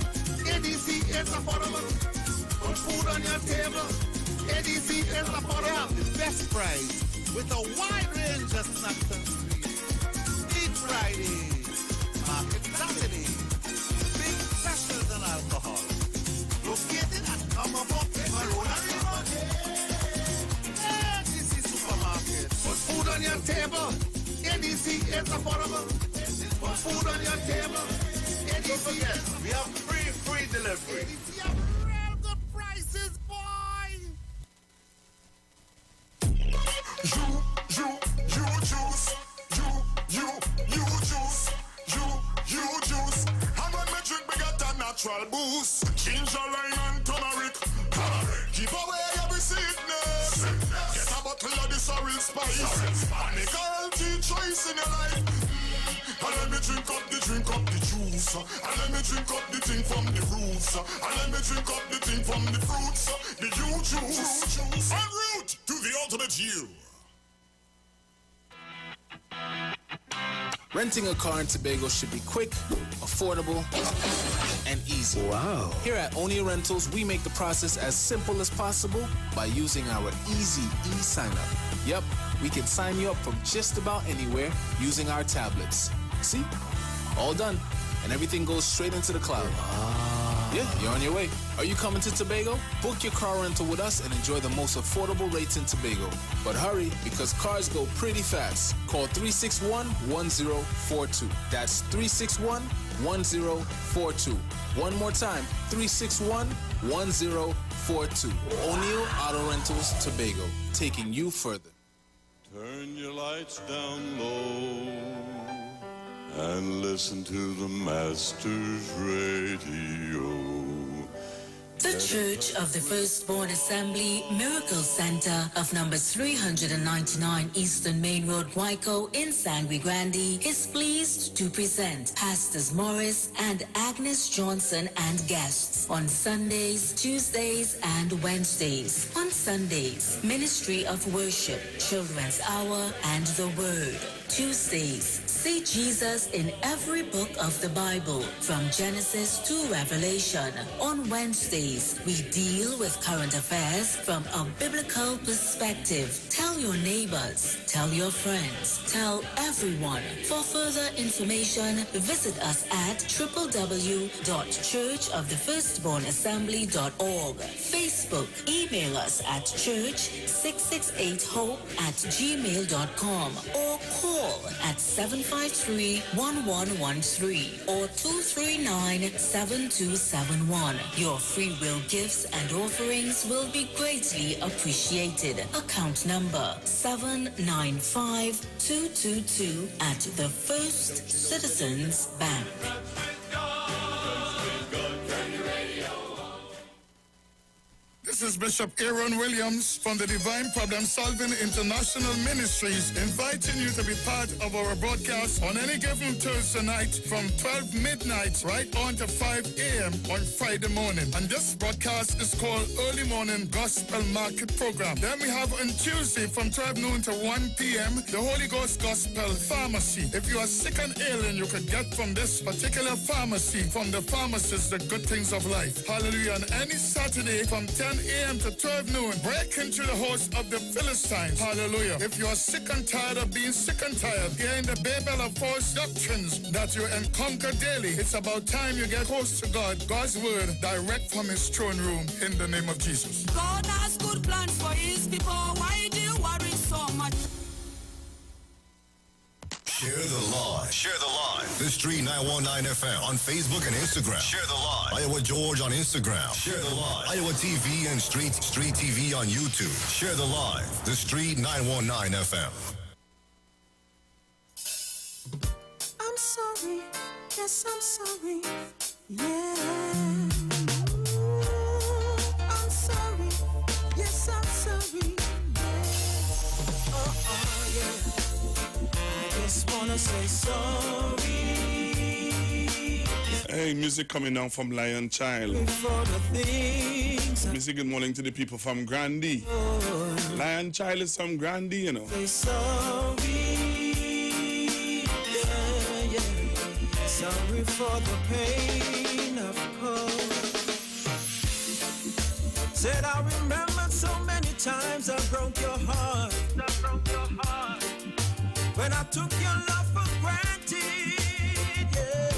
ADC is affordable. Put food on your table. ADC is affordable. The best price with a wide range of snacks and sweets. Eat Friday, Market Saturday, big specials and alcohol. Located at Commonwealth Road and River. ADC Supermarket. Put food on your table. ADC is affordable. Put food on your table. ADC. We have free delivery. ADC have real good prices, boy. You juice. And when me drink, me get a natural boost. Ginger, lime, and turmeric. Keep away every sickness. Get a bottle of this real spice. And make a healthy choice in your life. And let me drink up the juice. And let me drink up the thing from the roots. And let me drink up the thing from the fruits. The you juice. En route to the ultimate you. Renting a car in Tobago should be quick, affordable, and easy. Wow. Here at Onia Rentals, we make the process as simple as possible by using our easy e-sign-up. Yep, we can sign you up from just about anywhere using our tablets. See? All done. And everything goes straight into the cloud. Yeah, you're on your way. Are you coming to Tobago? Book your car rental with us and enjoy the most affordable rates in Tobago. But hurry, because cars go pretty fast. Call 361-1042. That's 361-1042. One more time, 361-1042. O'Neill Auto Rentals, Tobago, taking you further. Turn your lights down low and listen to the Master's Radio. The Church of the Firstborn Assembly Miracle Center of number 399 Eastern Main Road, Waiko in San Luis Grande is pleased to present Pastors Morris and Agnes Johnson and guests on Sundays, Tuesdays, and Wednesdays. On Sundays, Ministry of Worship, Children's Hour, and the Word. Tuesdays, See Jesus in every book of the Bible, from Genesis to Revelation. On Wednesdays, we deal with current affairs from a biblical perspective. Tell your neighbors, tell your friends, tell everyone. For further information, visit us at www.churchofthefirstbornassembly.org. Facebook, email us at church668hope@gmail.com or call at 753-1113 or 239-7271. Your free will gifts and offerings will be greatly appreciated. Account number 795222 at the First Citizens Bank. This is Bishop Aaron Williams from the Divine Problem Solving International Ministries, inviting you to be part of our broadcast on any given Thursday night from 12 midnight right on to 5 a.m. on Friday morning. And this broadcast is called Early Morning Gospel Market Program. Then we have on Tuesday from 12 noon to 1 p.m. the Holy Ghost Gospel Pharmacy. If you are sick and ailing, you could get from this particular pharmacy, from the pharmacist, the good things of life. Hallelujah. And any Saturday from 10 a.m. to 12 noon, break into the host of the Philistines. Hallelujah. If you are sick and tired of being sick and tired, hearing the babel of false doctrines that you encounter daily, it's about time you get close to God, God's word, direct from his throne room, in the name of Jesus. God has good plans for his people. Why do you worry so much? Share the live. Share the live. The Street 919 FM on Facebook and Instagram. Share the live. Iowa George on Instagram. Share the live. Iowa TV and Street TV on YouTube. Share the live. The Street 919 FM. I'm sorry. Yes, I'm sorry. Yeah. I'm sorry. Yes, I'm sorry. Yeah. I just wanna say sorry. Hey, music coming down from Lion Child. For the things Music, good morning to the people from Grandy. Lion Child is from Grandy, you know. say sorry. Yeah. Sorry for the pain of cold. Said I remember so many times I broke your heart. When I took your love for granted, yeah.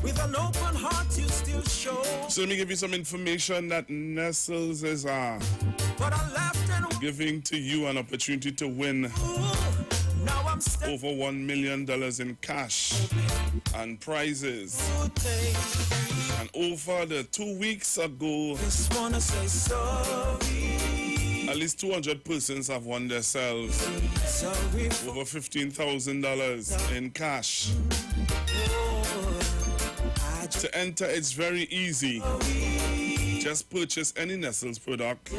With an open heart, you still show. So let me give you some information that Nestles is But I left and giving to you an opportunity to win now I'm over $1 million in cash and prizes. And over the 2 weeks ago, Just wanna say sorry. at least 200 persons have won themselves Sorry for over $15,000 in cash. I just To enter, it's very easy. Just purchase any Nestles product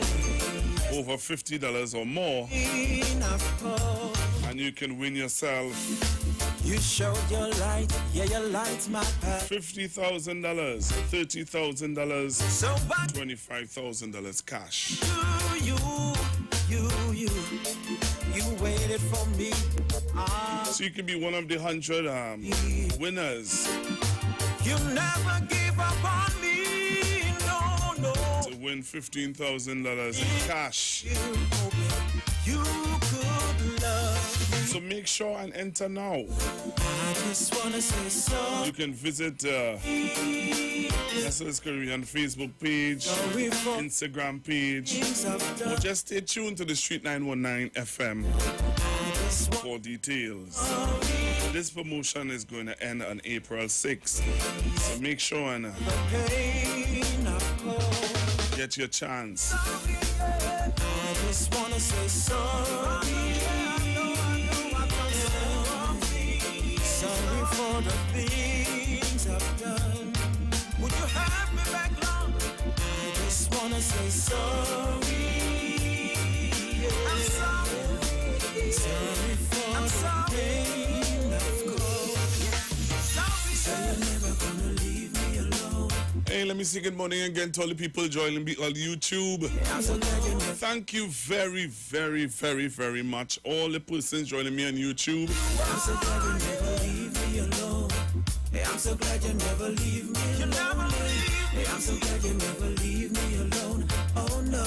over $50 or more, enough cold. and you can win yourself You showed your light, yeah, your light's my path. $50,000, $30,000, So what $25,000 cash. do you waited for me? So you can be one of the 100 winners You never gave up on me, no. to win $15,000 in cash. You hoping you could love me. So make sure and enter now. I just wanna say sorry. You can visit Nestles Korean Facebook page, Sorry for Instagram page, things I've or done. just stay tuned to the Street 919 FM I just want for details. This promotion is going to end on April 6th. So make sure and pain of cold. get your chance. I just wanna say sorry. Sorry for the things I've done. Would you have me back long? I just wanna say sorry. I'm sorry. Sorry for the pain I've caused. Sorry, so you're never gonna leave me alone. Hey, let me say good morning again to all the people joining me on YouTube. Thank you very, very, very, very much. All the persons joining me on YouTube. I'm so glad you never leave me alone. Hey, I'm so glad you never leave me alone. You never leave me. Hey, I'm so glad you never leave me alone. Oh no.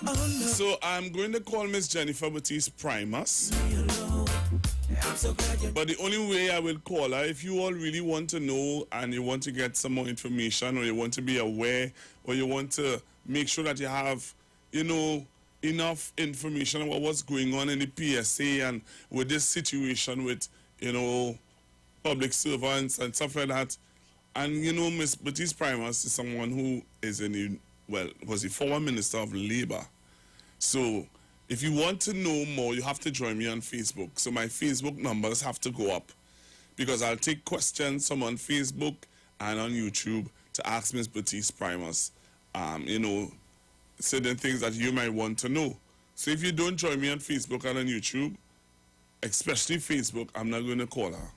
Oh no. So I'm going to call Miss Jennifer Batiste Primus. But the only way I will call her, if you all really want to know and you want to get some more information, or you want to be aware, or you want to make sure that you have, you know, enough information about what's going on in the PSA and with this situation with, you know, public servants and stuff like that. And, you know, Miss Batiste Primus is someone who is was the former Minister of Labor. So if you want to know more, you have to join me on Facebook. So my Facebook numbers have to go up because I'll take questions from on Facebook and on YouTube to ask Miss Batiste Primus, you know, certain things that you might want to know. So if you don't join me on Facebook and on YouTube, especially Facebook, I'm not going to call her.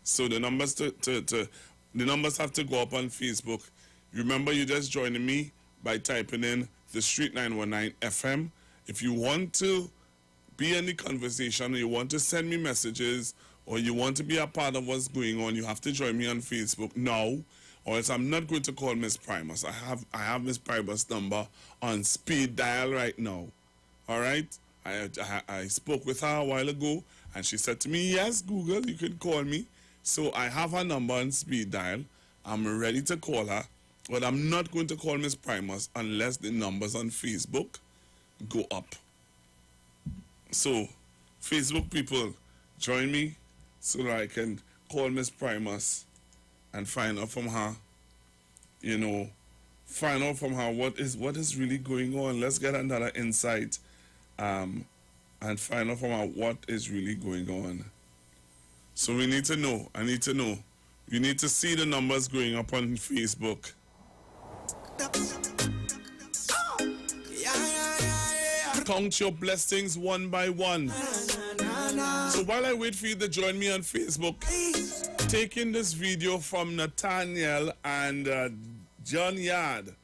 So the numbers the numbers have to go up on Facebook. Remember, you just joining me by typing in the Street 919 FM. If you want to be in the conversation, or you want to send me messages, or you want to be a part of what's going on, you have to join me on Facebook now, or else I'm not going to call Miss Primus. I have Miss Primus' number on speed dial right now. All right? I spoke with her a while ago, and she said to me, yes, Google, you can call me. So I have her number on speed dial. I'm ready to call her, but I'm not going to call Miss Primus unless the numbers on Facebook go up. So, Facebook people, join me so that I can call Miss Primus and find out from her, you know, find out from her what is really going on. Let's get another insight and find out from her what is really going on. So we need to know. I need to know. You need to see the numbers going up on Facebook. Count your blessings one by one. So while I wait for you to join me on Facebook, taking this video from Nathaniel and John Yard.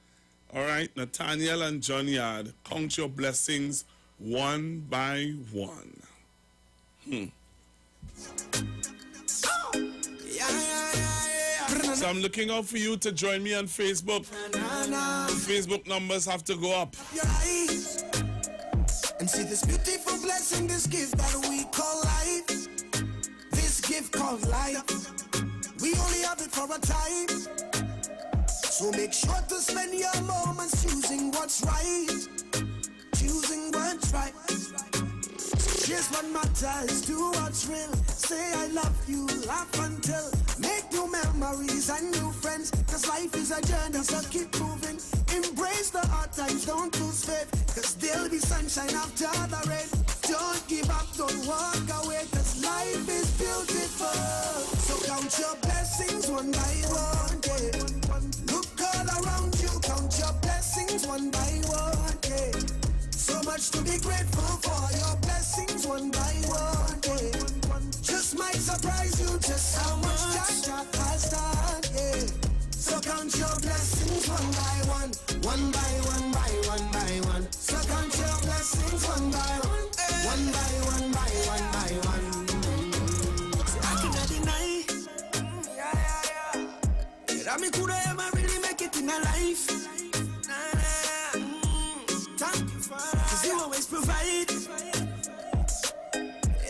All right, Nathaniel and John Yard. Count your blessings one by one. So I'm looking out for you to join me on Facebook. Facebook numbers have to go up. And see this beautiful blessing, this gift that we call life. This gift called life. We only have it for a time. So make sure to spend your moments choosing what's right. Choosing what's right. Here's what matters, do what's real. Say I love you, laugh until. Make new memories and new friends. Cause life is a journey, so keep moving. Embrace the hard times, don't lose faith. Cause there'll be sunshine after the rain. Don't give up, don't walk away. Cause life is beautiful. So count your blessings one by one, yeah. Look all around you, count your blessings one by one, yeah. So much to be grateful for, your blessings one by one, yeah. Just might surprise you just how much Jah has done, yeah. So count your blessings one by one, one by one by one by one. So count your blessings one by one, one by one by one by one. I cannot deny, that me coulda ever really make it in a life. Thank you, Father, 'cause you always provide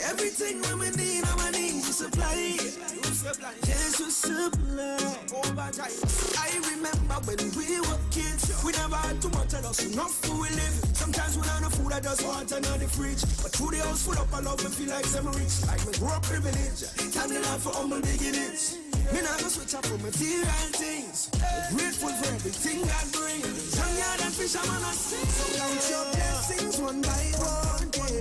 everything we need. Our needs you supply. Yes, you supply. I remember when we were kids, we never had too much of us, enough food we live. Sometimes we don't have food, I just want another fridge. But through the house full up, I love me feel like I'm rich. Like me grow up privileged. Time the life for humble beginnings. Me not go switch up for material things. Grateful for everything God brings. Young yard and fisherman I sing. So count your blessings one by one, yeah.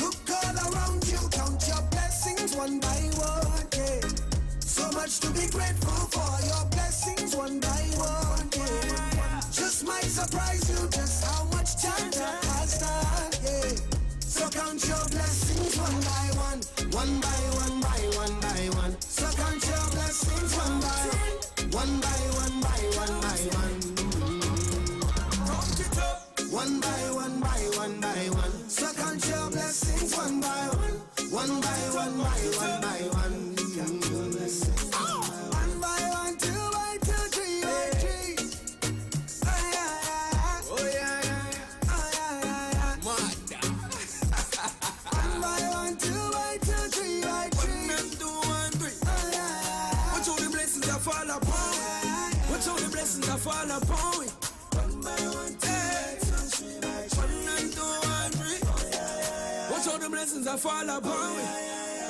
Look all around you, count your blessings one by one, yeah. So much to be grateful for, your blessings one by one, yeah. Just might surprise you just how much Jah has done, yeah. So count your blessings one by one, one by one by one by one. So count your blessings one by one by one that fall upon me. Watch how the blessings that fall upon me. One by one, one and two, one, three. Watch how the blessings that fall upon me.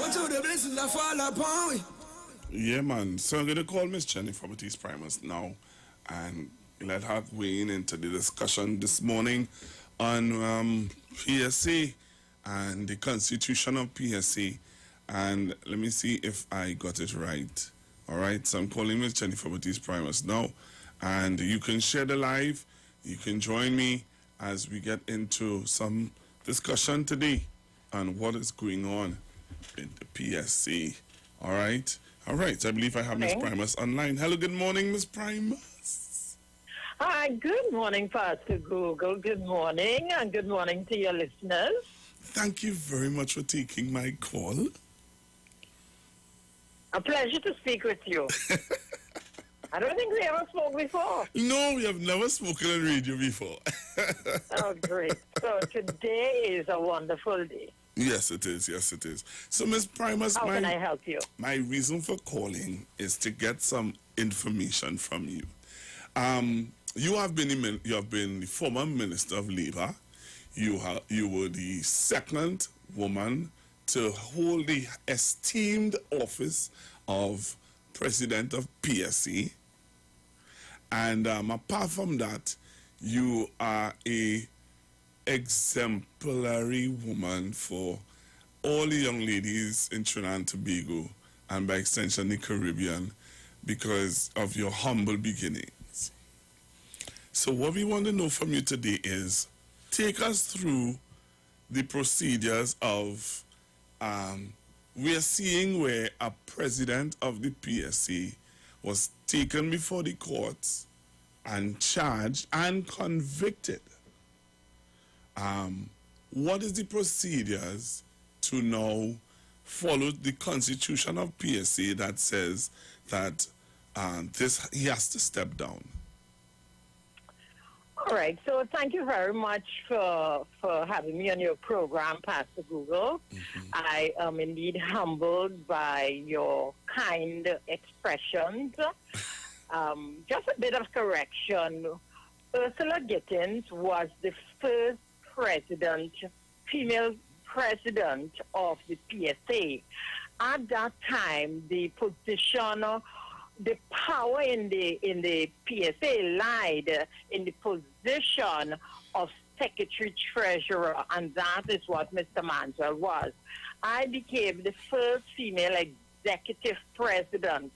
Watch how the blessings that fall upon me. Yeah, man. So I'm going to call Miss Jennifer Batiste Primus now and let her weigh in into the discussion this morning on PSA and the constitution of PSA. And let me see if I got it right. All right, so I'm calling Miss Jennifer Batiste Primus now. And you can share the live. You can join me as we get into some discussion today on what is going on in the PSA. All right. All right. I believe I have Miss Primus online. Hello, good morning, Miss Primus. Hi, good morning, Pastor Google. Good morning, and good morning to your listeners. Thank you very much for taking my call. A pleasure to speak with you. I don't think we ever spoke before. No, we have never spoken on radio before. Oh, great. So today is a wonderful day. Yes, it is. Yes, it is. So, Ms. Primus, how can I help you? My reason for calling is to get some information from you. You have been the former Minister of Labor. You were the second woman to hold the esteemed office of President of PSA. And apart from that, you are a exemplary woman for all the young ladies in Trinidad and Tobago, and by extension the Caribbean, because of your humble beginnings. So what we want to know from you today is, take us through the procedures of, we are seeing where a president of the PSA was taken before the courts and charged and convicted. What is the procedures to now follow the constitution of PSA that says that he has to step down? All right, so thank you very much for having me on your program, Pastor Google. I am indeed humbled by your kind expressions. Just a bit of correction. Ursula Gittins was the first female president of the PSA. At that time, the position, the power in the PSA lied in the position of Secretary Treasurer, and that is what Mr. Mansell was. I became the first female executive president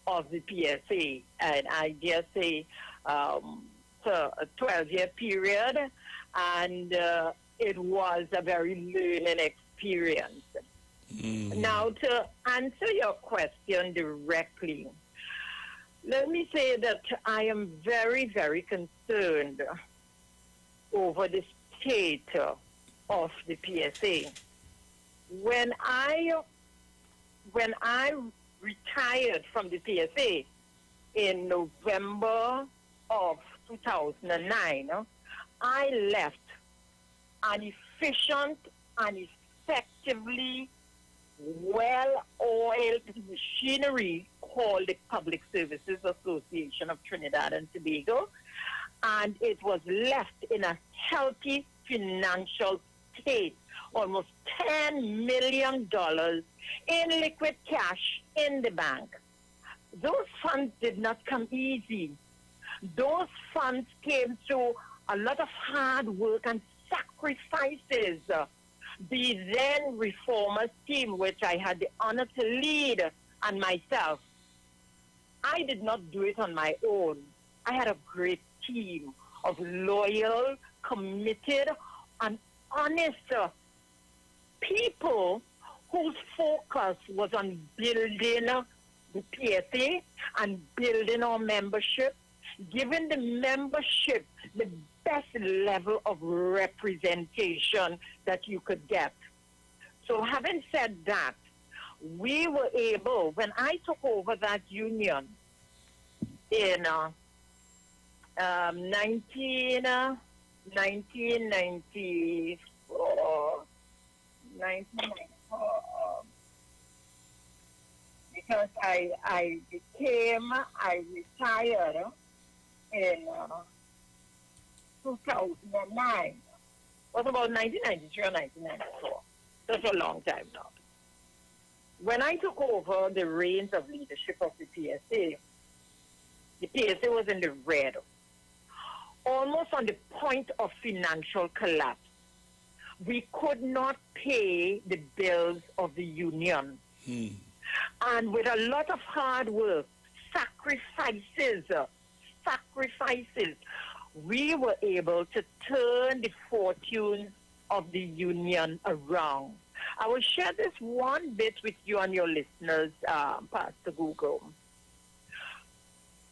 of the PSA, and I dare say a 12-year period, and it was a very learning experience. Now, to answer your question directly, let me say that I am very, very concerned over the state of the PSA. When I retired from the PSA in November of 2009, I left an efficient and effectively well-oiled machinery called the Public Services Association of Trinidad and Tobago, and it was left in a healthy financial state, almost $10 million in liquid cash in the bank. Those funds did not come easy. Those funds came through a lot of hard work and sacrifices. The then reformers team, which I had the honor to lead, and myself, I did not do it on my own. I had a great team of loyal, committed, and honest people whose focus was on building the PSA and building our membership, giving the membership the best level of representation that you could get. So having said that, we were able, when I took over that union in 1994, the because I retired in 2009. It was about 1993 or 1994. That's a long time now. When I took over the reins of leadership of the PSA was in the red, almost on the point of financial collapse. We could not pay the bills of the union. And with a lot of hard work, sacrifices, we were able to turn the fortunes of the union around. I will share this one bit with you and your listeners, Pastor Google.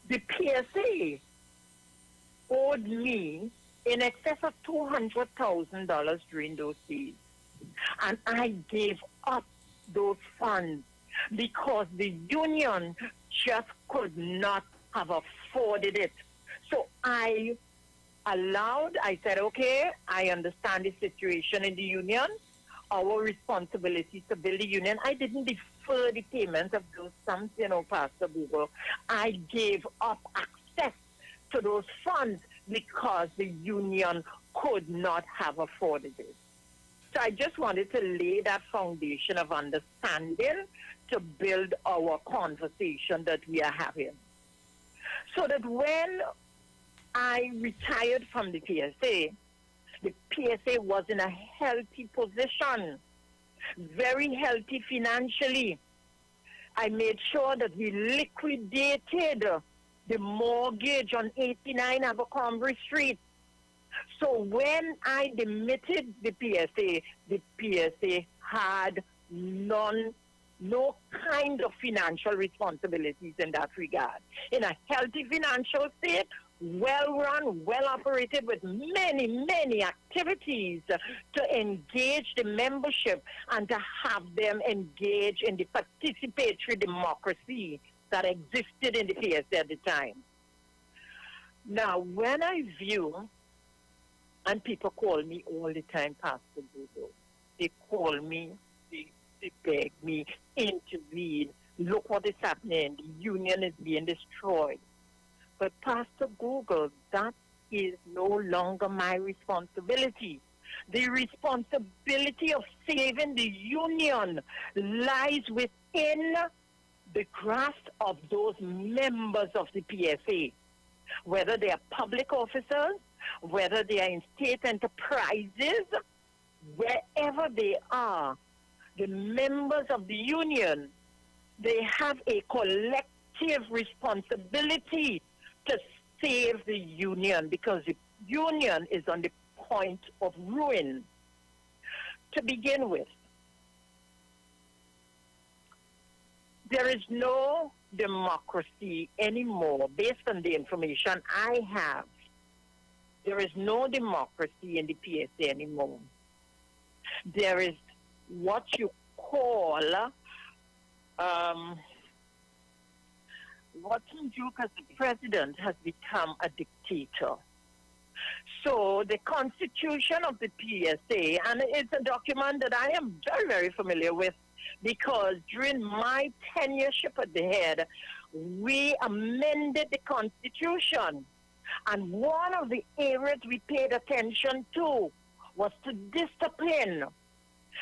The PSA owed me in excess of $200,000 during those days. And I gave up those funds because the union just could not have afforded it. So I said, okay, I understand the situation in the union, our responsibility to build the union. I didn't defer the payment of those sums, Pastor Google. I gave up access to those funds because the union could not have afforded it. So I just wanted to lay that foundation of understanding to build our conversation that we are having. So that when I retired from the PSA was in a healthy position, very healthy financially. I made sure that we liquidated the mortgage on 89 Abercrombie Street. So when I demitted the PSA had no kind of financial responsibilities in that regard. In a healthy financial state, well run, well operated, with many, many activities to engage the membership and to have them engage in the participatory democracy that existed in the PSA at the time. Now, when I view, and people call me all the time, Pastor Google, they call me, they beg me, intervene, look what is happening, the union is being destroyed. But Pastor Google, that is no longer my responsibility. The responsibility of saving the union lies within the grasp of those members of the PSA, whether they are public officers, whether they are in state enterprises, wherever they are, the members of the union, they have a collective responsibility to save the union, because the union is on the point of ruin. To begin with, there is no democracy anymore. Based on the information I have, there is no democracy in the PSA anymore. There is what you call Watson Duke as the president has become a dictator. So the constitution of the PSA, and it's a document that I am very, very familiar with, because during my tenureship at the head, we amended the constitution. And one of the areas we paid attention to was to discipline.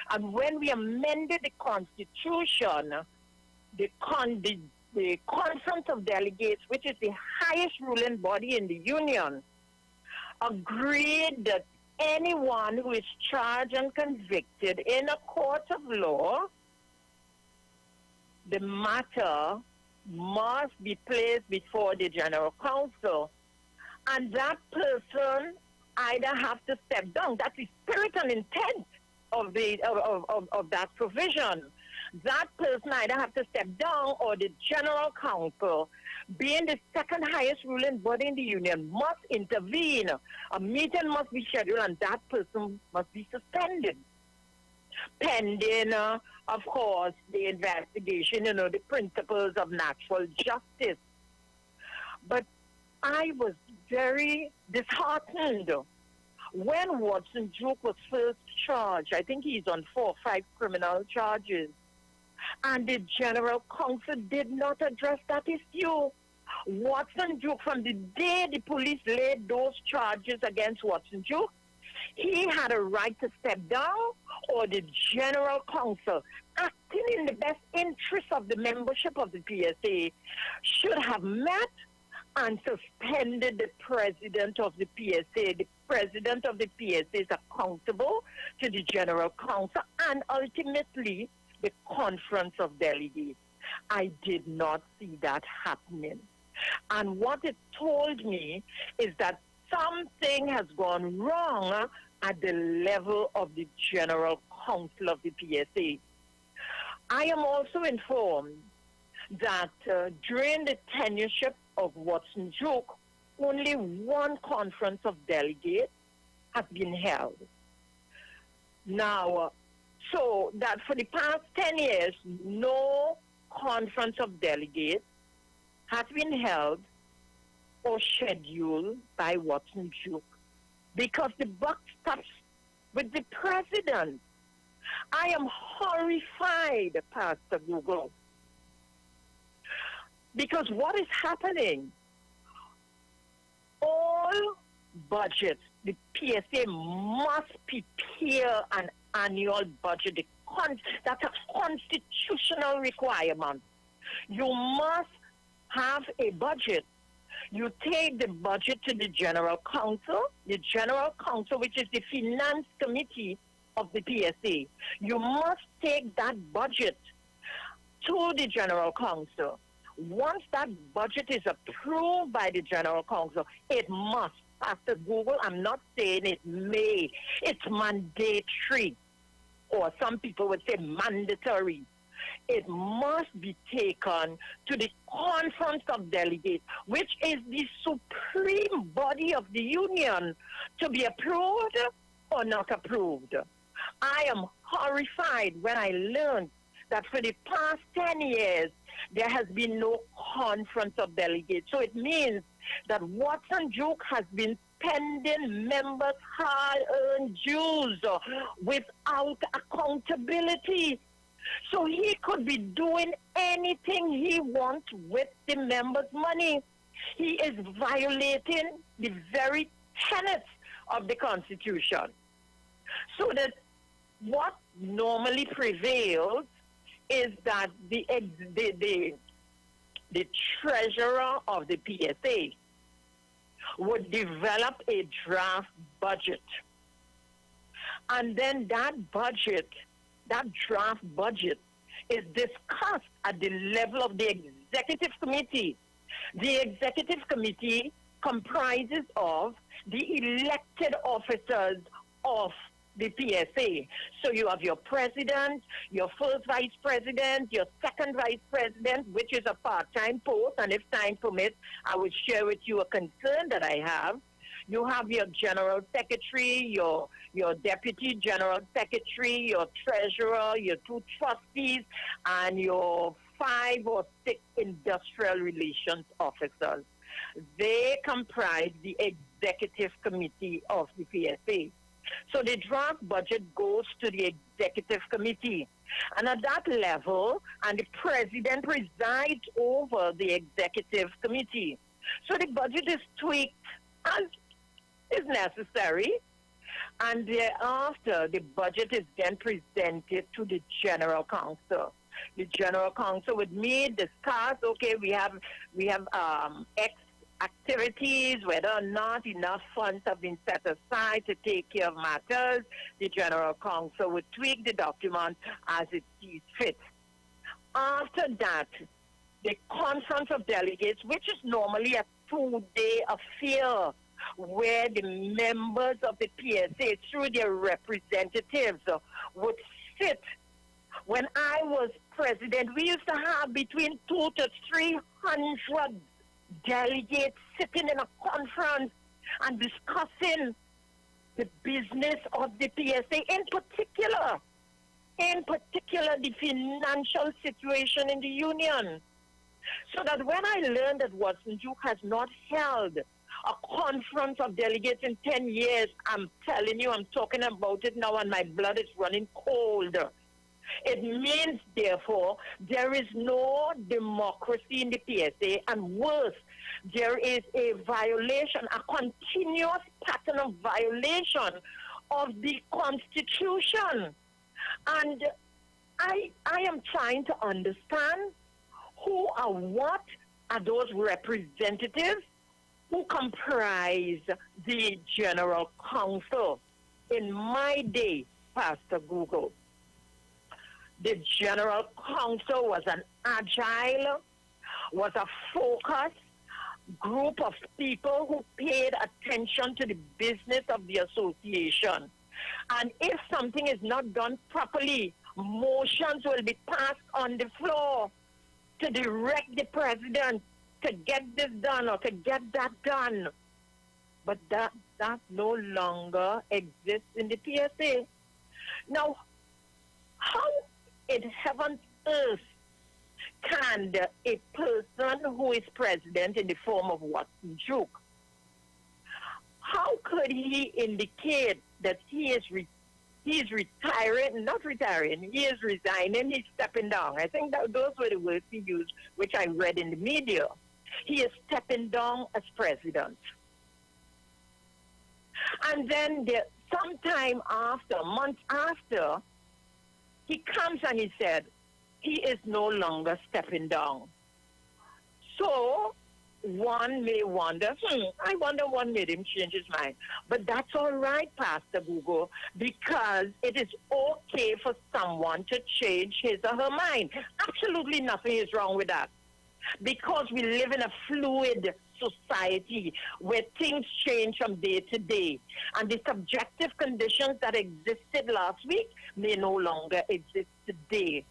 And when we amended the constitution, the Conference of Delegates, which is the highest ruling body in the union, agreed that anyone who is charged and convicted in a court of law, the matter must be placed before the General Council, and that person either have to step down. That's the spirit and intent of that provision. That person either have to step down, or the General Council, being the second highest ruling body in the union, must intervene. A meeting must be scheduled, and that person must be suspended, pending, of course, the investigation, the principles of natural justice. But I was very disheartened when Watson Duke was first charged. I think he's on 4 or 5 criminal charges. And the General Counsel did not address that issue. Watson Duke, from the day the police laid those charges against Watson Duke, he had a right to step down, or the General Counsel, acting in the best interest of the membership of the PSA, should have met and suspended the president of the PSA. The president of the PSA is accountable to the General Counsel and ultimately the Conference of Delegates. I did not see that happening. And what it told me is that something has gone wrong at the level of the General Counsel of the PSA. I am also informed that during the tenureship of Watson Duke, only one Conference of Delegates has been held. Now, so that for the past 10 years, no Conference of Delegates has been held or scheduled by Watson Duke because the buck stops with the president. I am horrified, Pastor Google, because what is happening, all budgets, the PSA must prepare an annual budget. That's a constitutional requirement. You must have a budget. You take the budget to the General Counsel, which is the Finance Committee of the PSA. You must take that budget to the General Counsel. Once that budget is approved by the General Counsel, it must. After Google, I'm not saying it may. It's mandatory, or some people would say mandatory. It must be taken to the Conference of Delegates, which is the supreme body of the Union, to be approved or not approved. I am horrified when I learned that for the past 10 years, there has been no Conference of Delegates. So it means that Watson Duke has been spending members' hard-earned dues without accountability. So he could be doing anything he wants with the members' money. He is violating the very tenets of the Constitution. So that what normally prevails is that the treasurer of the PSA would develop a draft budget. And then that draft budget is discussed at the level of the executive committee. The executive committee comprises of the elected officers of the PSA. So you have your president, your first vice president, your second vice president, which is a part-time post, and if time permits, I will share with you a concern that I have. You have your general secretary, your deputy general secretary, your treasurer, your 2 trustees, and your 5 or 6 industrial relations officers. They comprise the executive committee of the PSA. So the draft budget goes to the executive committee. And at that level, and the president presides over the executive committee. So the budget is tweaked as is necessary. And thereafter, the budget is then presented to the General Counsel. The General Counsel would meet, discuss, okay, we have X activities, whether or not enough funds have been set aside to take care of matters. The General Counsel would tweak the document as it sees fit. After that, the Conference of Delegates, which is normally a 2-day affair, where the members of the PSA, through their representatives, would sit. When I was president, we used to have between 200 to 300 delegates sitting in a conference and discussing the business of the PSA, in particular the financial situation in the union. So that when I learned that Watson Duke has not held a conference of delegates in 10 years, I'm telling you, I'm talking about it now and my blood is running cold. It means, therefore, there is no democracy in the PSA, and worse, there is a violation, a continuous pattern of violation of the Constitution. And I am trying to understand who or what are those representatives who comprise the General Council. In my day, Pastor Google, the General Council was an agile, was a focused group of people who paid attention to the business of the association. And if something is not done properly, motions will be passed on the floor to direct the president to get this done or to get that done. But that no longer exists in the PSA. Now, how in heaven's earth can a person who is president in the form of Watson Duke, how could he indicate that he is retiring, not retiring, he is resigning, he's stepping down? I think that those were the words he used, which I read in the media. He is stepping down as president. And then sometime after, months after, he comes and he said, he is no longer stepping down. So one may wonder, I wonder what made him change his mind. But that's all right, Pastor Google, because it is okay for someone to change his or her mind. Absolutely nothing is wrong with that. Because we live in a fluid society where things change from day to day. And the subjective conditions that existed last week may no longer exist today.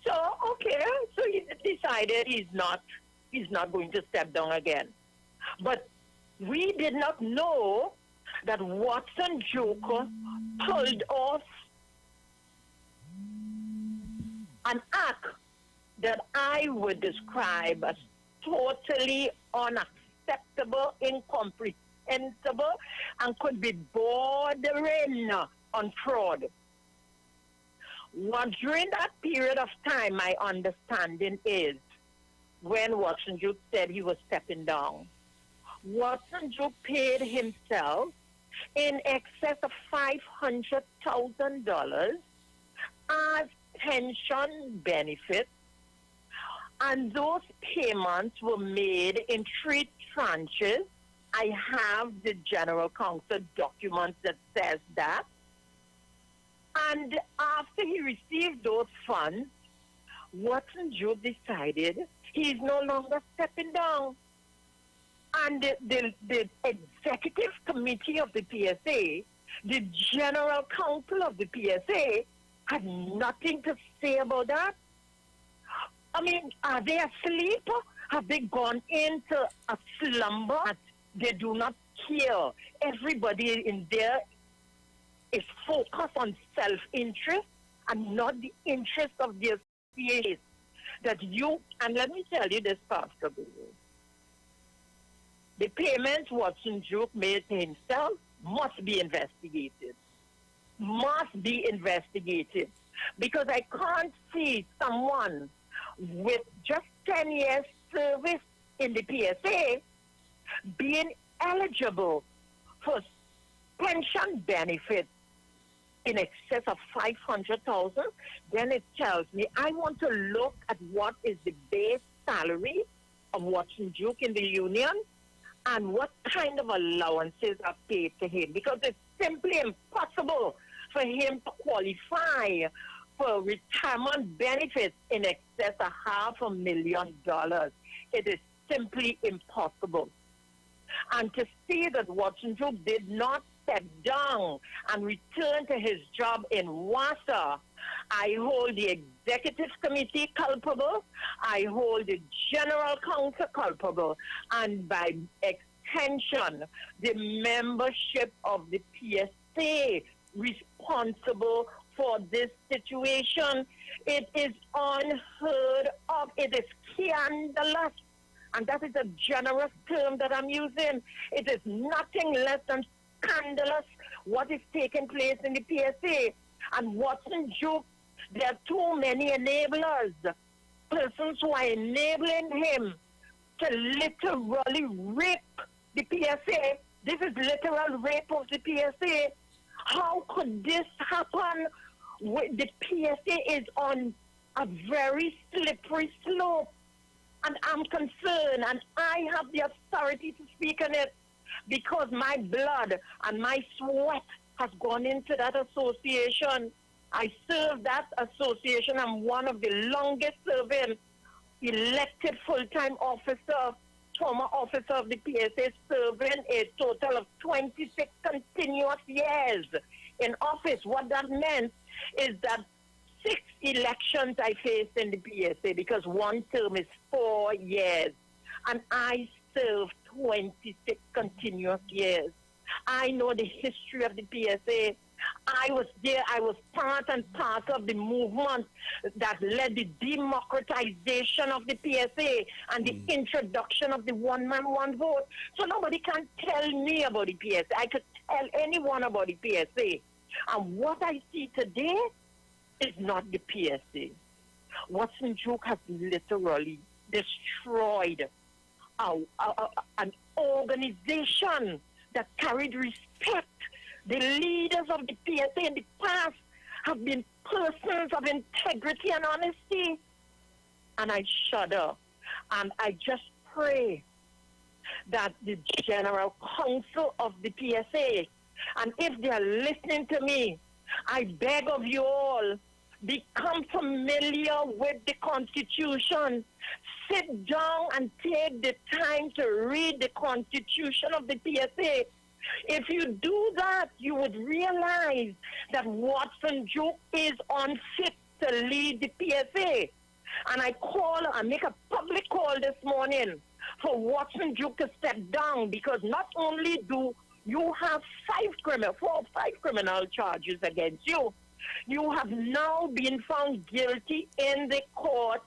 So, okay, so he decided he's not going to step down again. But we did not know that Watson Duke pulled off an act that I would describe as totally unacceptable, incomprehensible, and could be bordering on fraud. Well, during that period of time, my understanding is when Watson Duke said he was stepping down, Watson Duke paid himself in excess of $500,000 as pension benefits, and those payments were made in 3 tranches. I have the General Council document that says that. And after he received those funds, Watson Duke decided he's no longer stepping down. And the executive committee of the PSA, the General Council of the PSA, had nothing to say about that. I mean, are they asleep? Have they gone into a slumber? They do not care. Everybody in there is focused on self-interest and not the interest of the association. That you, and let me tell you this, Pastor Google, the payments Watson Duke made to himself must be investigated. Must be investigated. Because I can't see someone with just 10 years service in the PSA being eligible for pension benefits in excess of $500,000. Then it tells me I want to look at what is the base salary of Watson Duke in the union and what kind of allowances are paid to him, because it's simply impossible for him to qualify for retirement benefits in excess of $500,000. It is simply impossible. And to see that Watson Duke did not step down and return to his job in WASA, I hold the executive committee culpable, I hold the General Council culpable, and by extension, the membership of the PSA responsible for this situation. It is unheard of. It is scandalous. And that is a generous term that I'm using. It is nothing less than scandalous what is taking place in the PSA. And Watson Duke There are too many enablers, persons who are enabling him to literally rape the PSA. This is literal rape of the PSA. How could this happen? The PSA is on a very slippery slope. And I'm concerned, and I have the authority to speak on it because my blood and my sweat has gone into that association. I serve that association. I'm one of the longest serving elected full-time officer, former officer of the PSA, serving a total of 26 continuous years in office. What that meant is that 6 elections I faced in the PSA because one term is 4 years. And I served 26 continuous years. I know the history of the PSA. I was there. I was part and part of the movement that led the democratization of the PSA and the introduction of the one man, one vote. So nobody can tell me about the PSA. I could tell anyone about the PSA. And what I see today is not the PSA. Watson Duke has literally destroyed an organization that carried respect. The leaders of the PSA in the past have been persons of integrity and honesty. And I shudder. And I just pray that the General Counsel of the PSA, and if they are listening to me, I beg of you all, become familiar with the Constitution. Sit down and take the time to read the Constitution of the PSA. If you do that, you would realize that Watson Duke is unfit to lead the PSA. And I make a public call this morning for Watson Duke to step down, because not only do you have 4 or 5 criminal charges against you, you have now been found guilty in the court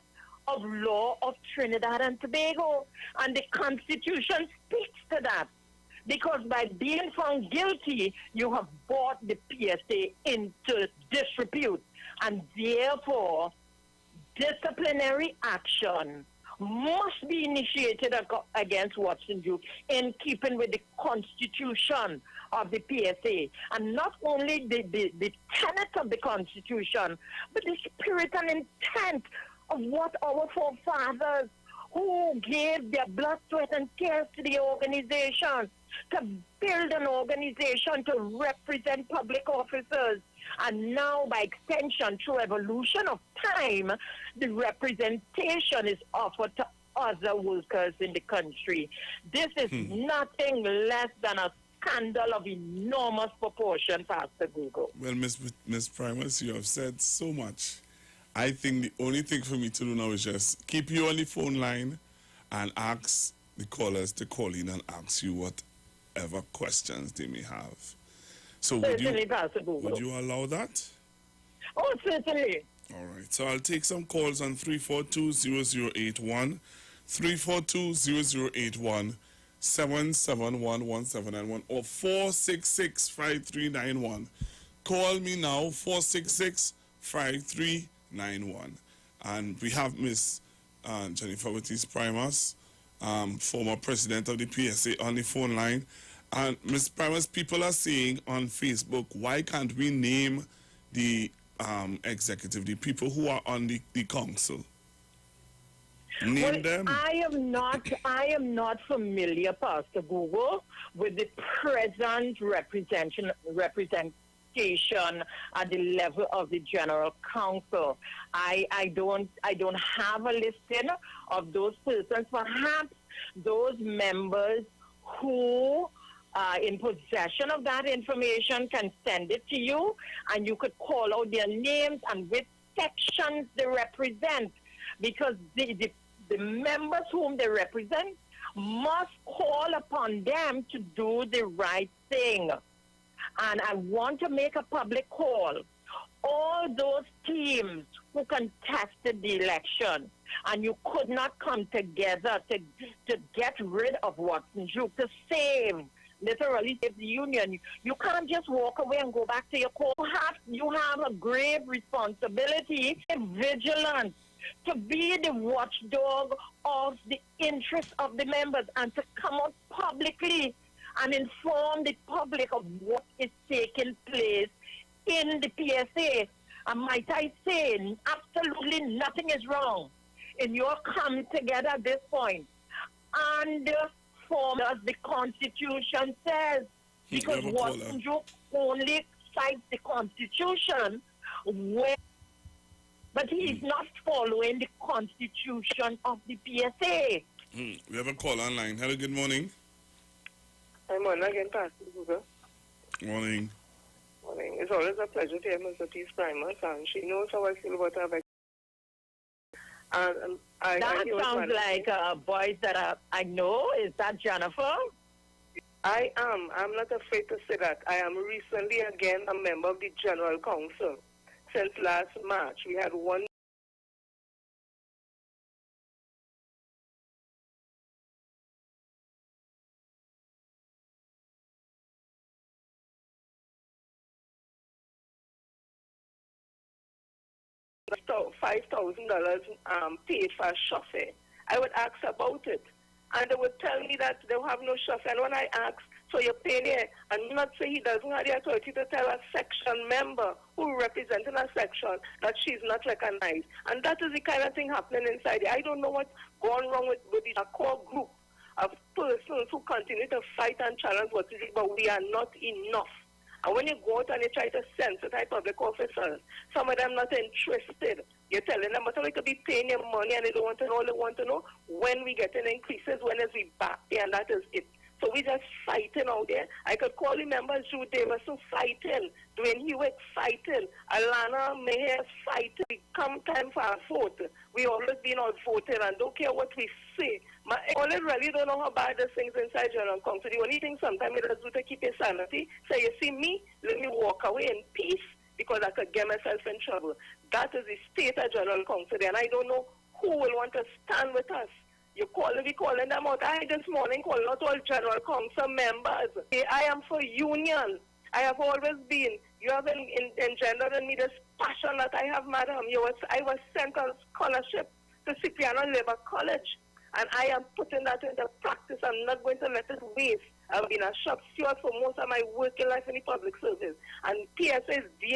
of law of Trinidad and Tobago. And the Constitution speaks to that. Because by being found guilty, you have brought the PSA into disrepute. And therefore, disciplinary action must be initiated against Watson Duke in keeping with the Constitution of the PSA. And not only the tenet of the Constitution, but the spirit and intent of what our forefathers, who gave their blood, sweat, and tears to the organization, to build an organization to represent public officers. And now, by extension, through evolution of time, the representation is offered to other workers in the country. This is nothing less than a scandal of enormous proportion, Pastor Google. Well, Miss Primus, you have said so much. I think the only thing for me to do now is just keep you on the phone line and ask the callers to call in and ask you whatever questions they may have. So would you allow that? Oh, certainly. All right. So I'll take some calls on 342-0081, 342-0081, 771-1791, or 466-5391. Call me now, 466-5391. And we have Miss Jennifer Ortiz Primus, former president of the PSA, on the phone line. And Ms. Primus, people are saying on Facebook, why can't we name the executive, the people who are on the council? Name them. I am not familiar, Pastor Google, with the present representation at the level of the General Counsel. I don't have a listing of those persons. Perhaps those members who are in possession of that information can send it to you, and you could call out their names and which sections they represent, because the members whom they represent must call upon them to do the right thing. And I want to make a public call. All those teams who contested the election, and you could not come together to get rid of Watson Duke, to save literally save the union. You can't just walk away and go back to your core. You have a grave responsibility, vigilant, to be the watchdog of the interests of the members and to come out publicly and inform the public of what is taking place in the PSA. And might I say, absolutely nothing is wrong in your come together at this point and form as the Constitution says. Because Wasunju only cites the Constitution but he is not following the Constitution of the PSA. We have a call online. Hello, good morning. I'm on again, Pastor Google. Morning. Morning. It's always a pleasure to hear Mr. Peace Primus, and she knows how I feel about her. And that sounds like a voice that I know. Is that Jennifer? I am. I'm not afraid to say that. I am recently again a member of the General Council. Since last March, we had one $5,000 paid for a chauffeur. I would ask about it, and they would tell me that they have no chauffeur. And when I ask, so you're paying here, and not say he doesn't have the authority to tell a section member who represents a section that she's not recognized. And that is the kind of thing happening inside. I don't know what's gone wrong with the core group of persons who continue to fight and challenge what is it, but we are not enough. And when you go out and you try to sensitize public officers, some of them not interested. You're telling them, but we could be paying them money and they don't want to know. All they want to know when we get an increases, when is we back there, and that is it. So we just fighting out there. I could call the members, Jude Davison fighting, Dwayne Hewitt fighting, Alana Meher fighting. Come time for our vote. We always been out voting and don't care what we say. All I really don't know how bad the things inside General Council. The only thing sometimes it does do to keep your sanity. So you see me, let me walk away in peace because I could get myself in trouble. That is the state of General Council, and I don't know who will want to stand with us. We calling them out. I this morning calling out all General Council members. I am for union. I have always been. You have engendered in me this passion that I have, madam. I was sent on scholarship to Cipriano Labour College, and I am putting that into practice. I'm not going to let it waste. I've been a shop steward for most of my working life in the public service, and PSA is dear